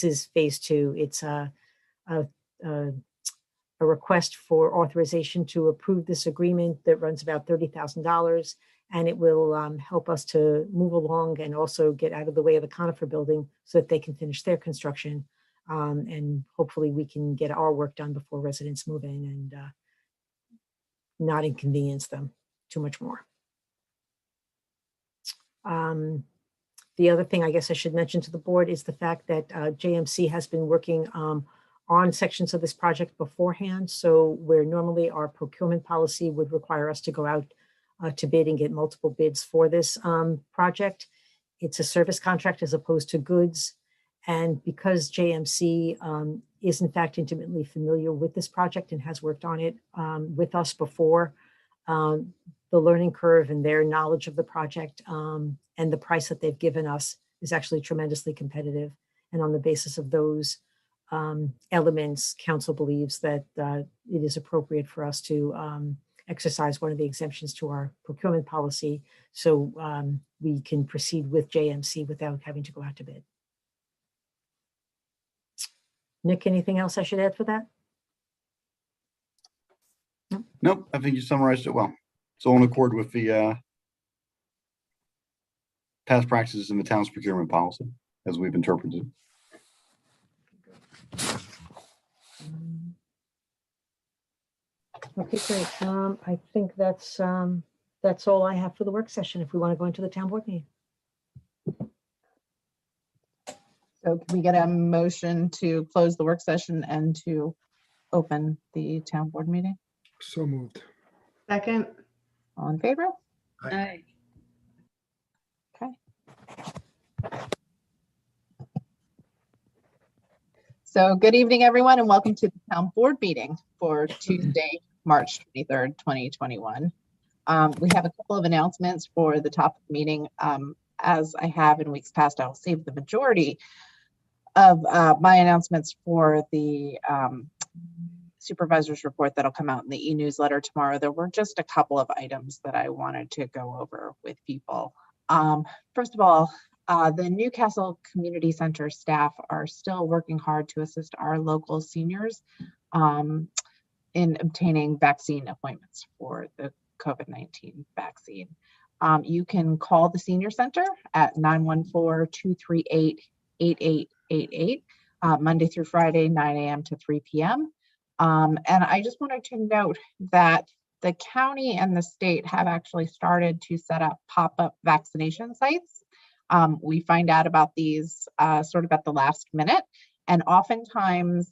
is phase 2. It's a request for authorization to approve this agreement that runs about $30,000, and it will help us to move along and also get out of the way of the Conifer building so that they can finish their construction. And hopefully we can get our work done before residents move in and not inconvenience them too much more. The other thing I guess I should mention to the board is the fact that JMC has been working on sections of this project beforehand. So where normally our procurement policy would require us to go out to bid and get multiple bids for this project, it's a service contract as opposed to goods. And because JMC is in fact intimately familiar with this project and has worked on it with us before, the learning curve and their knowledge of the project and the price that they've given us is actually tremendously competitive. And on the basis of those elements, council believes that it is appropriate for us to exercise one of the exemptions to our procurement policy. So we can proceed with JMC without having to go out to bid. Nick, anything else I should add for that? Nope, I think you summarized it well. It's all in accord with the past practices in the town's procurement policy as we've interpreted. Okay, great. I think that's all I have for the work session. If we want to go into the town board meeting. So can we get a motion to close the work session and to open the town board meeting? So moved. Second. All in favor? Aye. Okay. So good evening, everyone, and welcome to the town board meeting for Tuesday, March 23rd, 2021. We have a couple of announcements for the top of the meeting. As I have in weeks past, I'll save the majority of my announcements for the supervisor's report that'll come out in the e-newsletter tomorrow. There were just a couple of items that I wanted to go over with people. First of all, the Newcastle Community Center staff are still working hard to assist our local seniors in obtaining vaccine appointments for the COVID-19 vaccine. You can call the senior center at 914-238-8888, Monday through Friday, 9 a.m. to 3 p.m. And I just wanted to note that the county and the state have actually started to set up pop-up vaccination sites. We find out about these sort of at the last minute, and oftentimes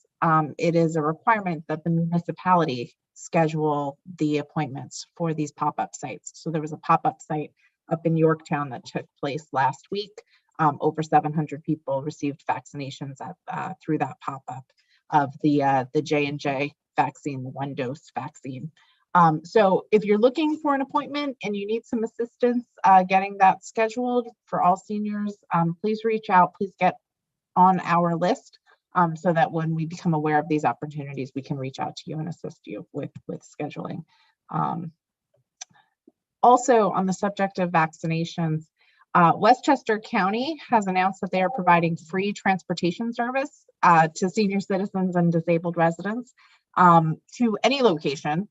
it is a requirement that the municipality schedule the appointments for these pop-up sites. So there was a pop-up site up in Yorktown that took place last week. Over 700 people received vaccinations through that pop-up of the J&J vaccine, the 1-dose vaccine. So if you're looking for an appointment and you need some assistance getting that scheduled for all seniors, please reach out, please get on our list so that when we become aware of these opportunities, we can reach out to you and assist you with scheduling. Also on the subject of vaccinations, Westchester County has announced that they are providing free transportation service to senior citizens and disabled residents to any location,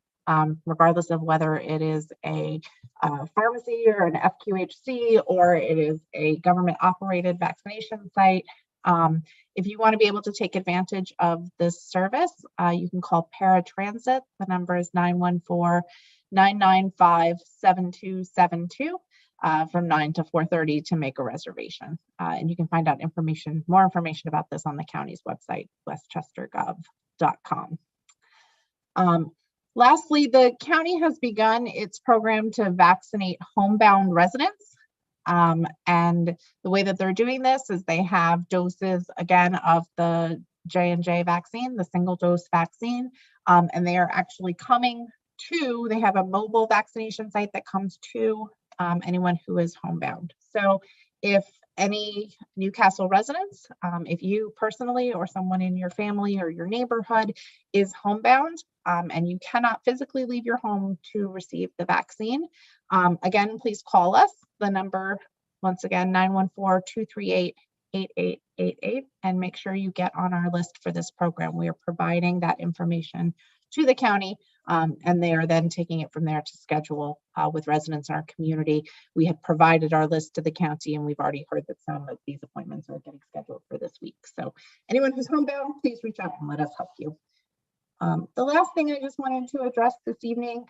regardless of whether it is a pharmacy or an FQHC or it is a government operated vaccination site. If you want to be able to take advantage of this service, you can call Paratransit. The number is 914-995-7272 from 9 to 4:30 to make a reservation. And you can find out more information about this on the county's website, westchestergov.com. Lastly, the county has begun its program to vaccinate homebound residents. And the way that they're doing this is they have doses, again, of the J&J vaccine, the single dose vaccine, and they are actually coming to, they have a mobile vaccination site that comes to anyone who is homebound. So if any Newcastle residents, if you personally or someone in your family or your neighborhood is homebound and you cannot physically leave your home to receive the vaccine, again, please call us. The number, once again, 914-238-8888, and make sure you get on our list for this program. We are providing that information to the county, and they are then taking it from there to schedule with residents in our community. We have provided our list to the county, and we've already heard that some of these appointments are getting scheduled for this week. So anyone who's homebound, please reach out and let us help you. The last thing I just wanted to address this evening,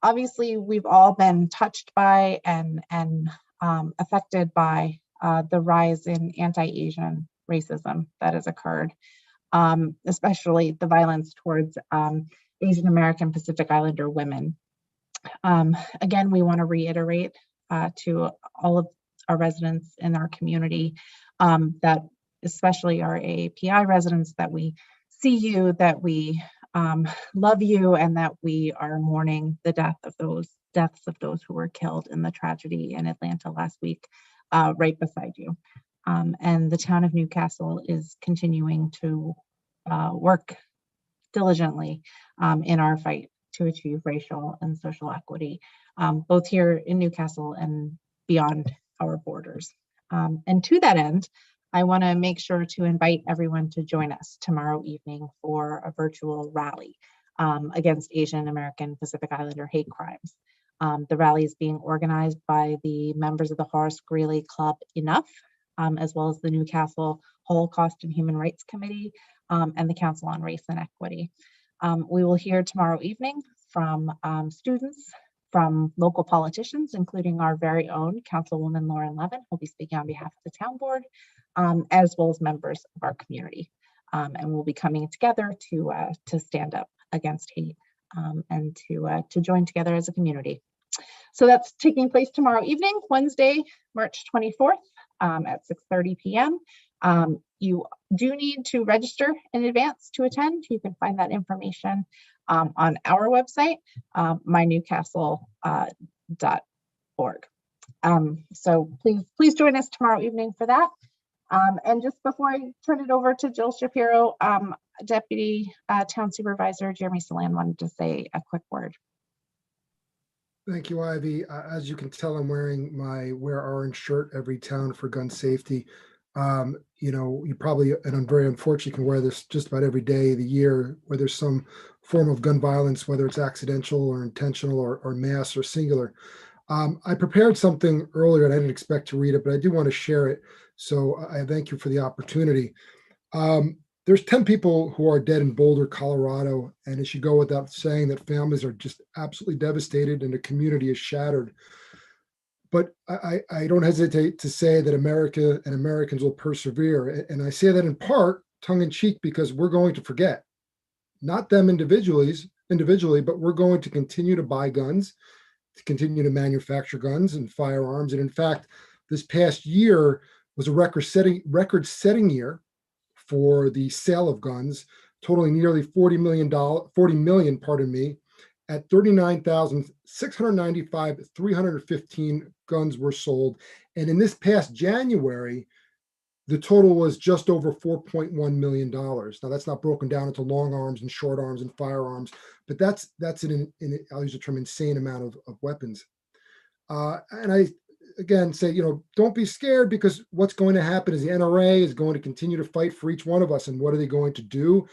obviously we've all been touched by and affected by the rise in anti-Asian racism that has occurred, especially the violence towards Asian American Pacific Islander women. Again, we want to reiterate to all of our residents in our community that, especially our AAPI residents, that we see you, that we love you, and that we are mourning the deaths of those who were killed in the tragedy in Atlanta last week, right beside you. And the town of Newcastle is continuing to work diligently in our fight to achieve racial and social equity, both here in Newcastle and beyond our borders. And to that end, I want to make sure to invite everyone to join us tomorrow evening for a virtual rally against Asian American Pacific Islander hate crimes. The rally is being organized by the members of the Horace Greeley Club Enough, as well as the Newcastle Holocaust and Human Rights Committee and the Council on Race and Equity. We will hear tomorrow evening from students, from local politicians, including our very own Councilwoman Lauren Levin, who'll be speaking on behalf of the town board, as well as members of our community. And we'll be coming together to stand up against hate and to join together as a community. So that's taking place tomorrow evening, Wednesday, March 24th at 6:30 p.m. You do need to register in advance to attend. You can find that information on our website, mynewcastle.org. So please join us tomorrow evening for that. And just before I turn it over to Jill Shapiro, Deputy Town Supervisor Jeremy Salan wanted to say a quick word. Thank you, Ivy. As you can tell, I'm wearing my Wear Orange shirt every town for gun safety. You know, you probably, and I'm very unfortunate, can wear this just about every day of the year, where there's some form of gun violence, whether it's accidental or intentional or mass or singular. I prepared something earlier and I didn't expect to read it, but I do want to share it. So I thank you for the opportunity. There's 10 people who are dead in Boulder, Colorado, and it should go without saying that families are just absolutely devastated and the community is shattered. But I don't hesitate to say that America and Americans will persevere. And I say that in part tongue in cheek because we're going to forget, not them individually, but we're going to continue to buy guns, to continue to manufacture guns and firearms. And in fact, this past year was a record-setting year for the sale of guns, totaling nearly $40 million, at 39,695, 315 guns were sold. And in this past January, the total was just over $4.1 million. Now that's not broken down into long arms and short arms and firearms, but that's I'll use the term insane amount of weapons. And I, again, say, you know, don't be scared, because what's going to happen is the NRA is going to continue to fight for each one of us. And what are they going to do?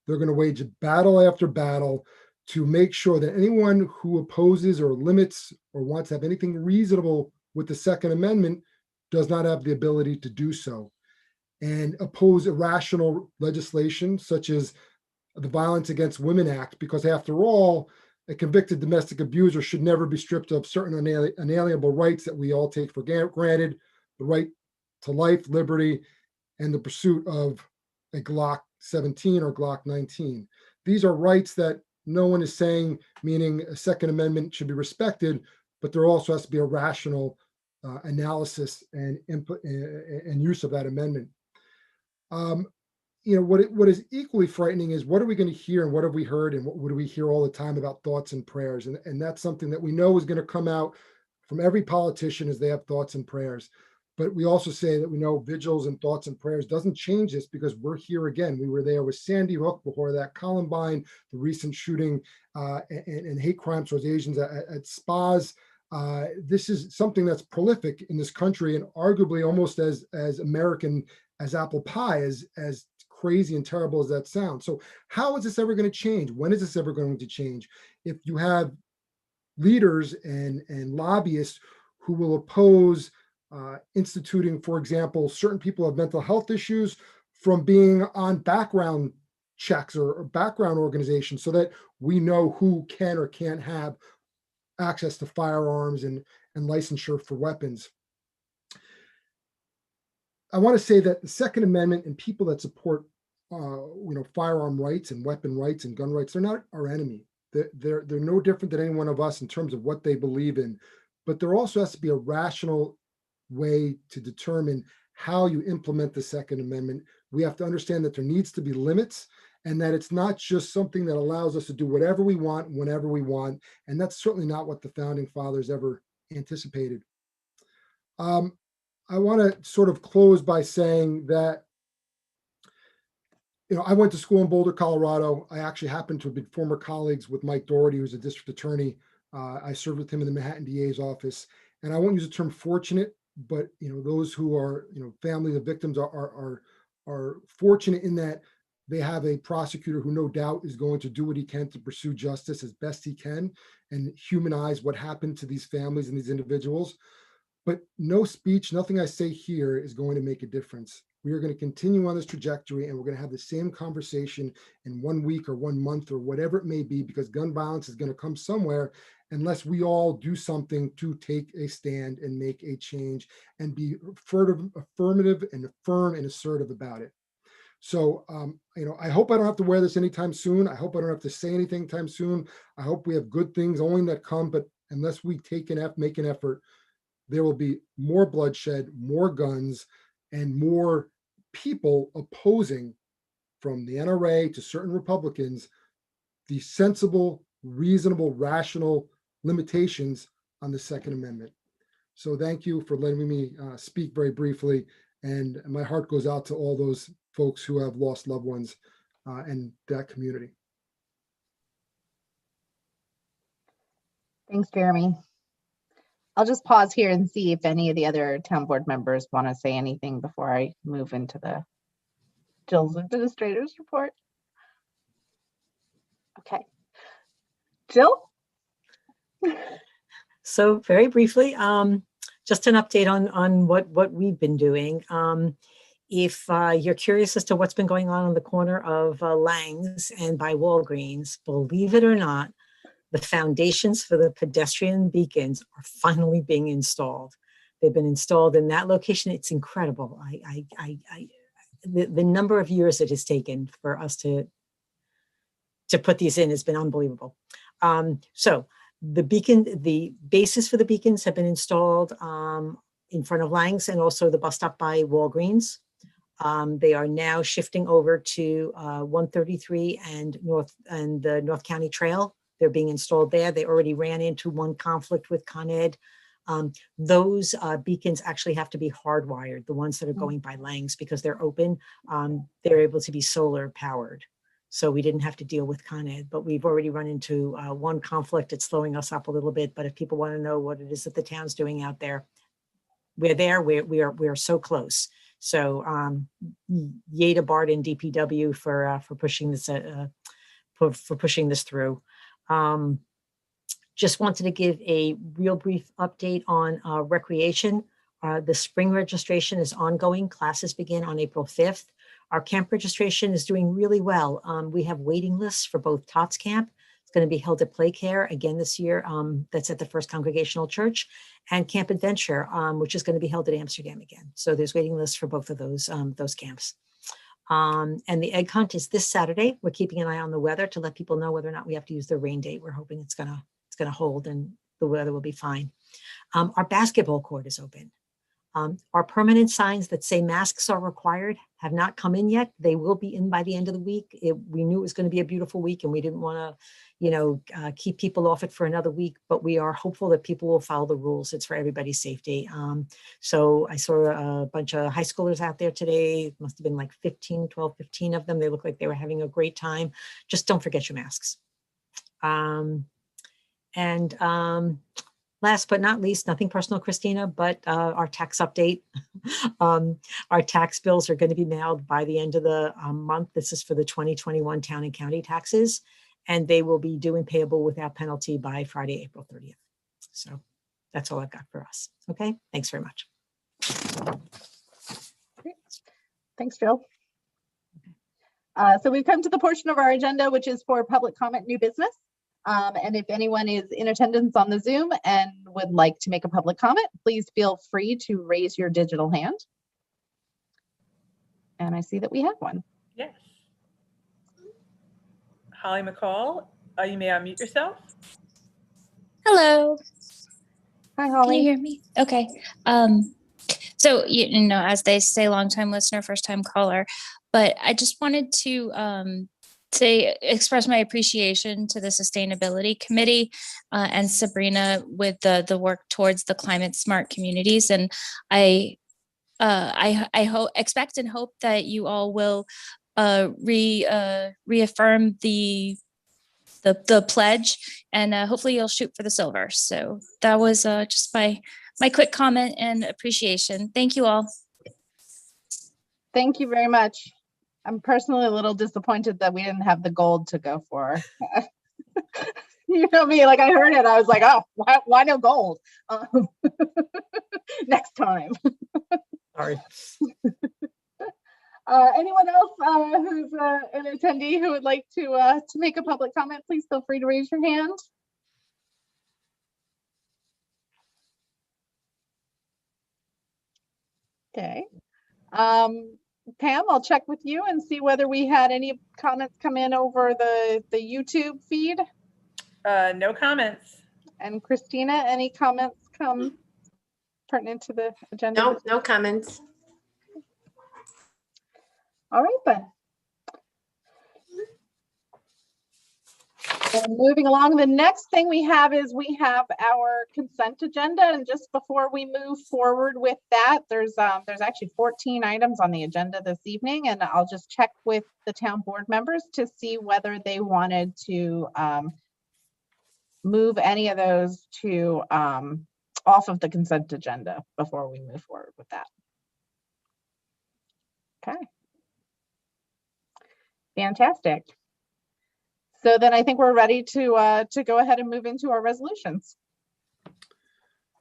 They're going to wage battle after battle to make sure that anyone who opposes or limits or wants to have anything reasonable with the Second Amendment does not have the ability to do so, and oppose irrational legislation such as the Violence Against Women Act, because after all, a convicted domestic abuser should never be stripped of certain unalienable rights that we all take for granted: the right to life, liberty, and the pursuit of a Glock 17 or Glock 19. These are rights that no one is saying, meaning a Second Amendment should be respected, but there also has to be a rational analysis and input and use of that amendment. You know, what is equally frightening is, what are we going to hear and what have we heard and what do we hear all the time about thoughts and prayers? And that's something that we know is going to come out from every politician, as they have thoughts and prayers. But we also say that we know vigils and thoughts and prayers doesn't change this, because we're here again. We were there with Sandy Hook, before that Columbine, the recent shooting and hate crimes towards Asians at spas. This is something that's prolific in this country, and arguably almost as American as apple pie, as crazy and terrible as that sounds. So how is this ever going to change? When is this ever going to change? If you have leaders and lobbyists who will oppose instituting, for example, certain people who have mental health issues from being on background checks or background organizations, so that we know who can or can't have access to firearms and licensure for weapons. I want to say that the Second Amendment and people that support, you know, firearm rights and weapon rights and gun rights, they're not our enemy. They're no different than any one of us in terms of what they believe in. But there also has to be a rational way to determine how you implement the Second Amendment. We have to understand that there needs to be limits, and that it's not just something that allows us to do whatever we want, whenever we want. And that's certainly not what the Founding Fathers ever anticipated. I want to sort of close by saying that I went to school in Boulder, Colorado. I actually happened to have been former colleagues with Mike Doherty, who's a district attorney. I served with him in the Manhattan DA's office. And I won't use the term fortunate, but those who are family of victims are fortunate in that they have a prosecutor who no doubt is going to do what he can to pursue justice as best he can and humanize what happened to these families and these individuals. But no speech, nothing I say here is going to make a difference. We are going to continue on this trajectory, and we're going to have the same conversation in 1 week or 1 month or whatever it may be, because gun violence is going to come somewhere unless we all do something to take a stand and make a change and be affirmative and firm and assertive about it. So, I hope I don't have to wear this anytime soon. I hope I don't have to say anything anytime soon. I hope we have good things only that come, but unless we make an effort, there will be more bloodshed, more guns, and more people opposing, from the NRA to certain Republicans, the sensible, reasonable, rational limitations on the Second Amendment. So thank you for letting me speak very briefly. And my heart goes out to all those folks who have lost loved ones in that community. Thanks, Jeremy. I'll just pause here and see if any of the other town board members want to say anything before I move into the Jill's administrator's report. Okay. Jill? So very briefly, just an update on what we've been doing. If you're curious as to what's been going on the corner of Lang's and by Walgreens, believe it or not, the foundations for the pedestrian beacons are finally being installed. They've been installed in that location. It's incredible. The number of years it has taken for us to put these in has been unbelievable. So the bases for the beacons have been installed in front of Lang's and also the bus stop by Walgreens. They are now shifting over to 133 and the North County Trail. They're being installed there. They already ran into one conflict with Con Ed. Those beacons actually have to be hardwired, the ones that are going by Lang's, because they're open. They're able to be solar powered. So we didn't have to deal with Con Ed, but we've already run into one conflict. It's slowing us up a little bit, but if people want to know what it is that the town's doing out there, we're there. We are so close. So yay to Bart and DPW for pushing this for pushing this through. Just wanted to give a real brief update on recreation. The spring registration is ongoing. Classes begin on April 5th. Our camp registration is doing really well. We have waiting lists for both Tots Camp. It's going to be held at Play Care again this year. That's at the First Congregational Church, and Camp Adventure, which is going to be held at Amsterdam again. So there's waiting lists for both of those camps. And the egg hunt is this Saturday. We're keeping an eye on the weather to let people know whether or not we have to use the rain date. We're hoping it's gonna hold and the weather will be fine. Our basketball court is open. Our permanent signs that say masks are required have not come in yet. They will be in by the end of the week. We knew it was going to be a beautiful week, and we didn't want to, keep people off it for another week. But we are hopeful that people will follow the rules. It's for everybody's safety. So I saw a bunch of high schoolers out there today. It must have been like 15 of them. They looked like they were having a great time. Just don't forget your masks. Last but not least, nothing personal, Christina, but our tax update. Our tax bills are going to be mailed by the end of the month. This is for the 2021 town and county taxes, and they will be due and payable without penalty by Friday, April 30th. So that's all I've got for us. Okay, thanks very much. Thanks, Jill. So we've come to the portion of our agenda, which is for public comment, new business. And if anyone is in attendance on the Zoom and would like to make a public comment, please feel free to raise your digital hand. And I see that we have one. Yes. Holly McCall, you may unmute yourself. Hello. Hi, Holly. Can you hear me? Okay. So, as they say, long-time listener, first-time caller, but I just wanted to express my appreciation to the Sustainability Committee and Sabrina with the work towards the climate smart communities. And I expect and hope that you all will reaffirm the pledge, and hopefully you'll shoot for the silver. So that was just my quick comment and appreciation. Thank you all. Thank you very much. I'm personally a little disappointed that we didn't have the gold to go for. You know me, like I heard it, I was like, oh, why no gold? Next time. Sorry. Anyone else who's an attendee who would like to make a public comment, please feel free to raise your hand. Okay. Pam, I'll check with you and see whether we had any comments come in over the YouTube feed. No comments. And Christina, any comments come pertinent to the agenda? No, no comments. All right then. And moving along, the next thing we have is we have our consent agenda, and just before we move forward with that, there's actually 14 items on the agenda this evening, and I'll just check with the town board members to see whether they wanted to move any of those to off of the consent agenda before we move forward with that. Okay. Fantastic. So then I think we're ready to go ahead and move into our resolutions.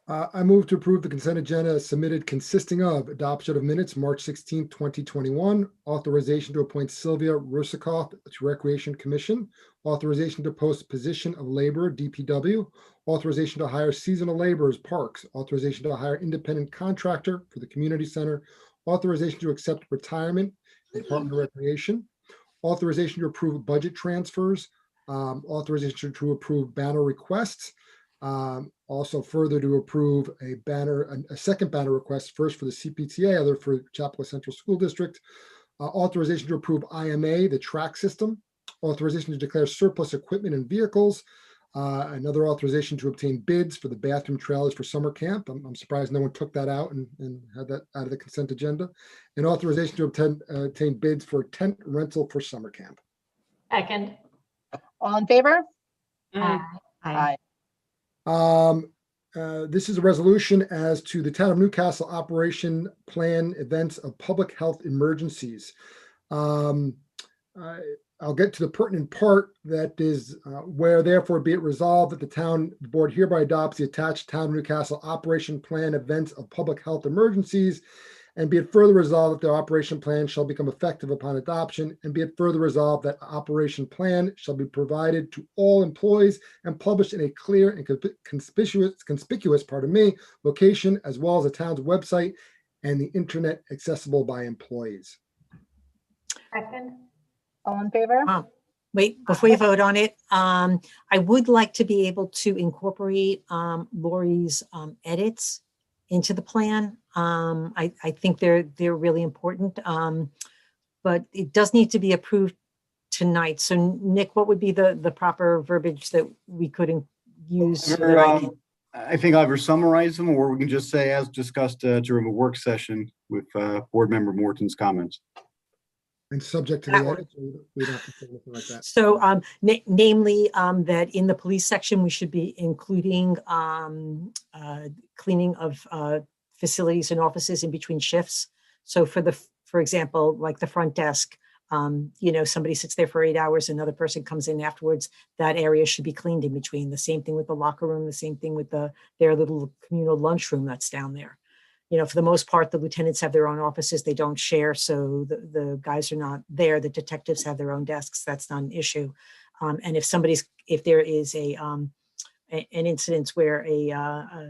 I move to approve the consent agenda as submitted, consisting of adoption of minutes, March 16, 2021, authorization to appoint Sylvia Rusikoff to Recreation Commission, authorization to post position of laborer, DPW, authorization to hire seasonal laborers, parks, authorization to hire independent contractor for the community center, authorization to accept retirement in Department of Recreation, authorization to approve budget transfers, authorization to approve banner requests, also further to approve a second banner request, first for the CPTA, other for Chapel Central School District, authorization to approve IMA, the track system, authorization to declare surplus equipment and vehicles, another authorization to obtain bids for the bathroom trailers for summer camp. I'm surprised no one took that out and had that out of the consent agenda, and authorization to obtain bids for tent rental for summer camp. Second. All in favor? Aye. Aye. This is a resolution as to the Town of Newcastle Operation Plan Events of Public Health Emergencies. I'll get to the pertinent part, that is where therefore be it resolved that the board hereby adopts the attached Town of Newcastle Operation Plan Events of Public Health Emergencies, and be it further resolved that the operation plan shall become effective upon adoption, and be it further resolved that operation plan shall be provided to all employees and published in a clear and conspicuous location, as well as the town's website and the internet accessible by employees. Second. All in favor? Wait, before you vote on it, I would like to be able to incorporate Lori's edits into the plan. I think they're really important, but it does need to be approved tonight. So Nick, what would be the proper verbiage that we could use? So that I think either summarize them, or we can just say as discussed during the work session with board member Morton's comments. And subject to the edits, we don't have to say anything like that. So namely that in the police section, we should be including cleaning of facilities and offices in between shifts. So for example, like the front desk, somebody sits there for 8 hours, another person comes in afterwards, that area should be cleaned in between. The same thing with the locker room, the same thing with their little communal lunchroom that's down there. For the most part, the lieutenants have their own offices. They don't share. So the guys are not there. The detectives have their own desks. That's not an issue. And if there is an incident where a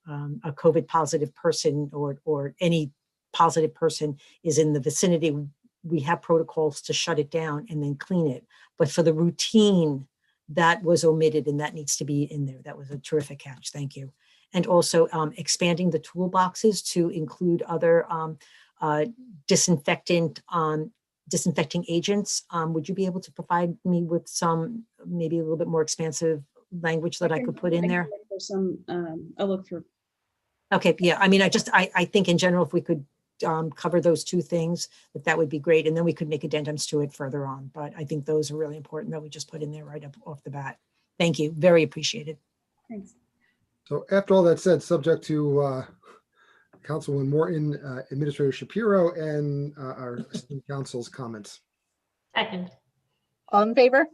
COVID positive person or any positive person is in the vicinity, we have protocols to shut it down and then clean it. But for the routine, that was omitted, and that needs to be in there. That was a terrific catch. Thank you. And also expanding the toolboxes to include other disinfecting agents. Would you be able to provide me with some, maybe a little bit more expansive language that I could put in there? I'll look for. Okay, yeah. I mean, I think in general, if we could cover those two things, that would be great. And then we could make addendums to it further on. But I think those are really important that we just put in there right up off the bat. Thank you. Very appreciated. Thanks. So after all that said, subject to Councilwoman Morton, Administrator Shapiro, and our esteemed council's comments. Second. All in favor?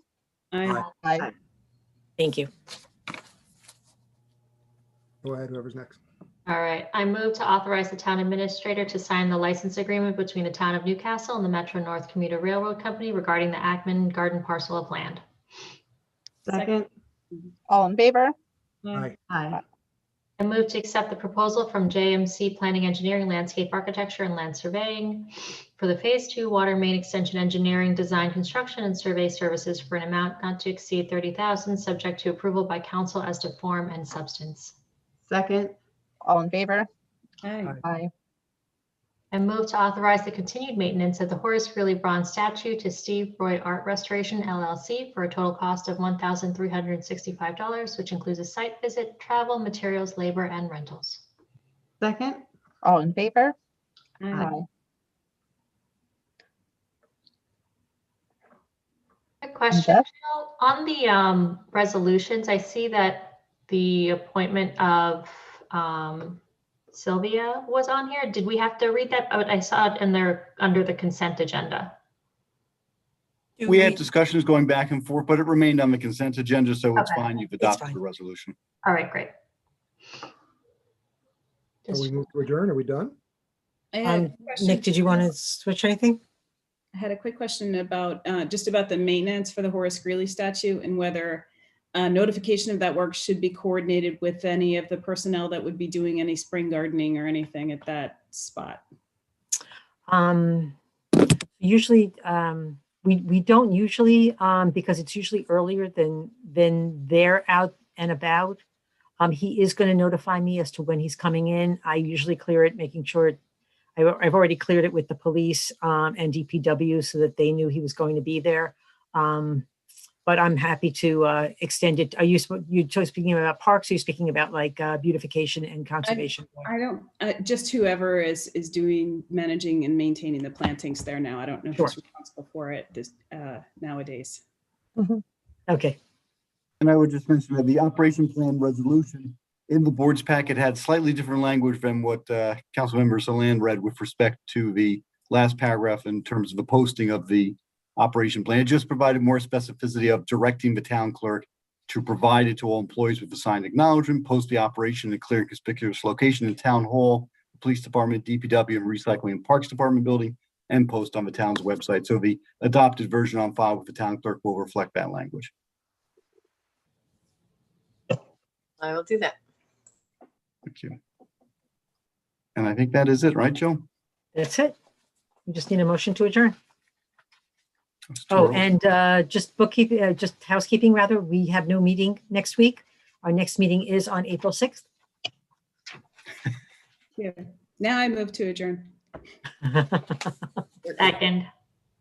Aye. Aye. Thank you. Go ahead, whoever's next. All right, I move to authorize the town administrator to sign the license agreement between the town of Newcastle and the Metro North Commuter Railroad Company regarding the Ackman Garden parcel of land. Second. All in favor? Aye. Aye. I move to accept the proposal from JMC Planning Engineering, Landscape Architecture, and Land Surveying for the Phase 2 Water Main Extension Engineering, Design, Construction, and Survey Services for an amount not to exceed $30,000, subject to approval by council as to form and substance. Second. All in favor? Aye. Aye. I move to authorize the continued maintenance of the Horace Greeley bronze statue to Steve Roy Art Restoration LLC for a total cost of $1,365, which includes a site visit, travel, materials, labor, and rentals. Second. All in favor? Aye. Quick question, Beth? Jill. On the resolutions, I see that the appointment of Sylvia was on here. Did we have to read that? Oh, I saw it in there under the consent agenda. We had discussions going back and forth, but it remained on the consent agenda, so it's Okay. fine. You've fine. adopted the resolution. All right, great. So we move to adjourn. Are we done? I had a Nick, question. did you want to switch anything? I had a quick question about just about the maintenance for the Horace Greeley statue and whether notification of that work should be coordinated with any of the personnel that would be doing any spring gardening or anything at that spot. Usually, we don't usually, because it's usually earlier than they're out and about. He is going to notify me as to when he's coming in. I usually clear it, making sure I've already cleared it with the police and DPW so that they knew he was going to be there. But I'm happy to extend it. Are you speaking about parks? Or are you speaking about like beautification and conservation? I don't, just whoever is doing, managing and maintaining the plantings there now. I don't know who's responsible for it this nowadays. Okay. And I would just mention that the operation plan resolution in the board's packet had slightly different language than what Councilmember Solan read with respect to the last paragraph in terms of the posting of the operation plan. It just provided more specificity of directing the town clerk to provide it to all employees with the signed acknowledgement, post the operation in a clear and conspicuous location in town hall, the police department, DPW, and recycling and parks department building, and post on the town's website. So the adopted version on file with the town clerk will reflect that language. I will do that. Thank you. And I think that is it, right, Joe? That's it. We just need a motion to adjourn. Oh, and just bookkeeping, just housekeeping rather, we have no meeting next week. Our next meeting is on April 6th. Yeah. Now I move to adjourn. Second.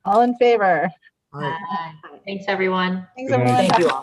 All in favor? Aye. Thanks, everyone. Thanks, Good night. everyone. Thank you all.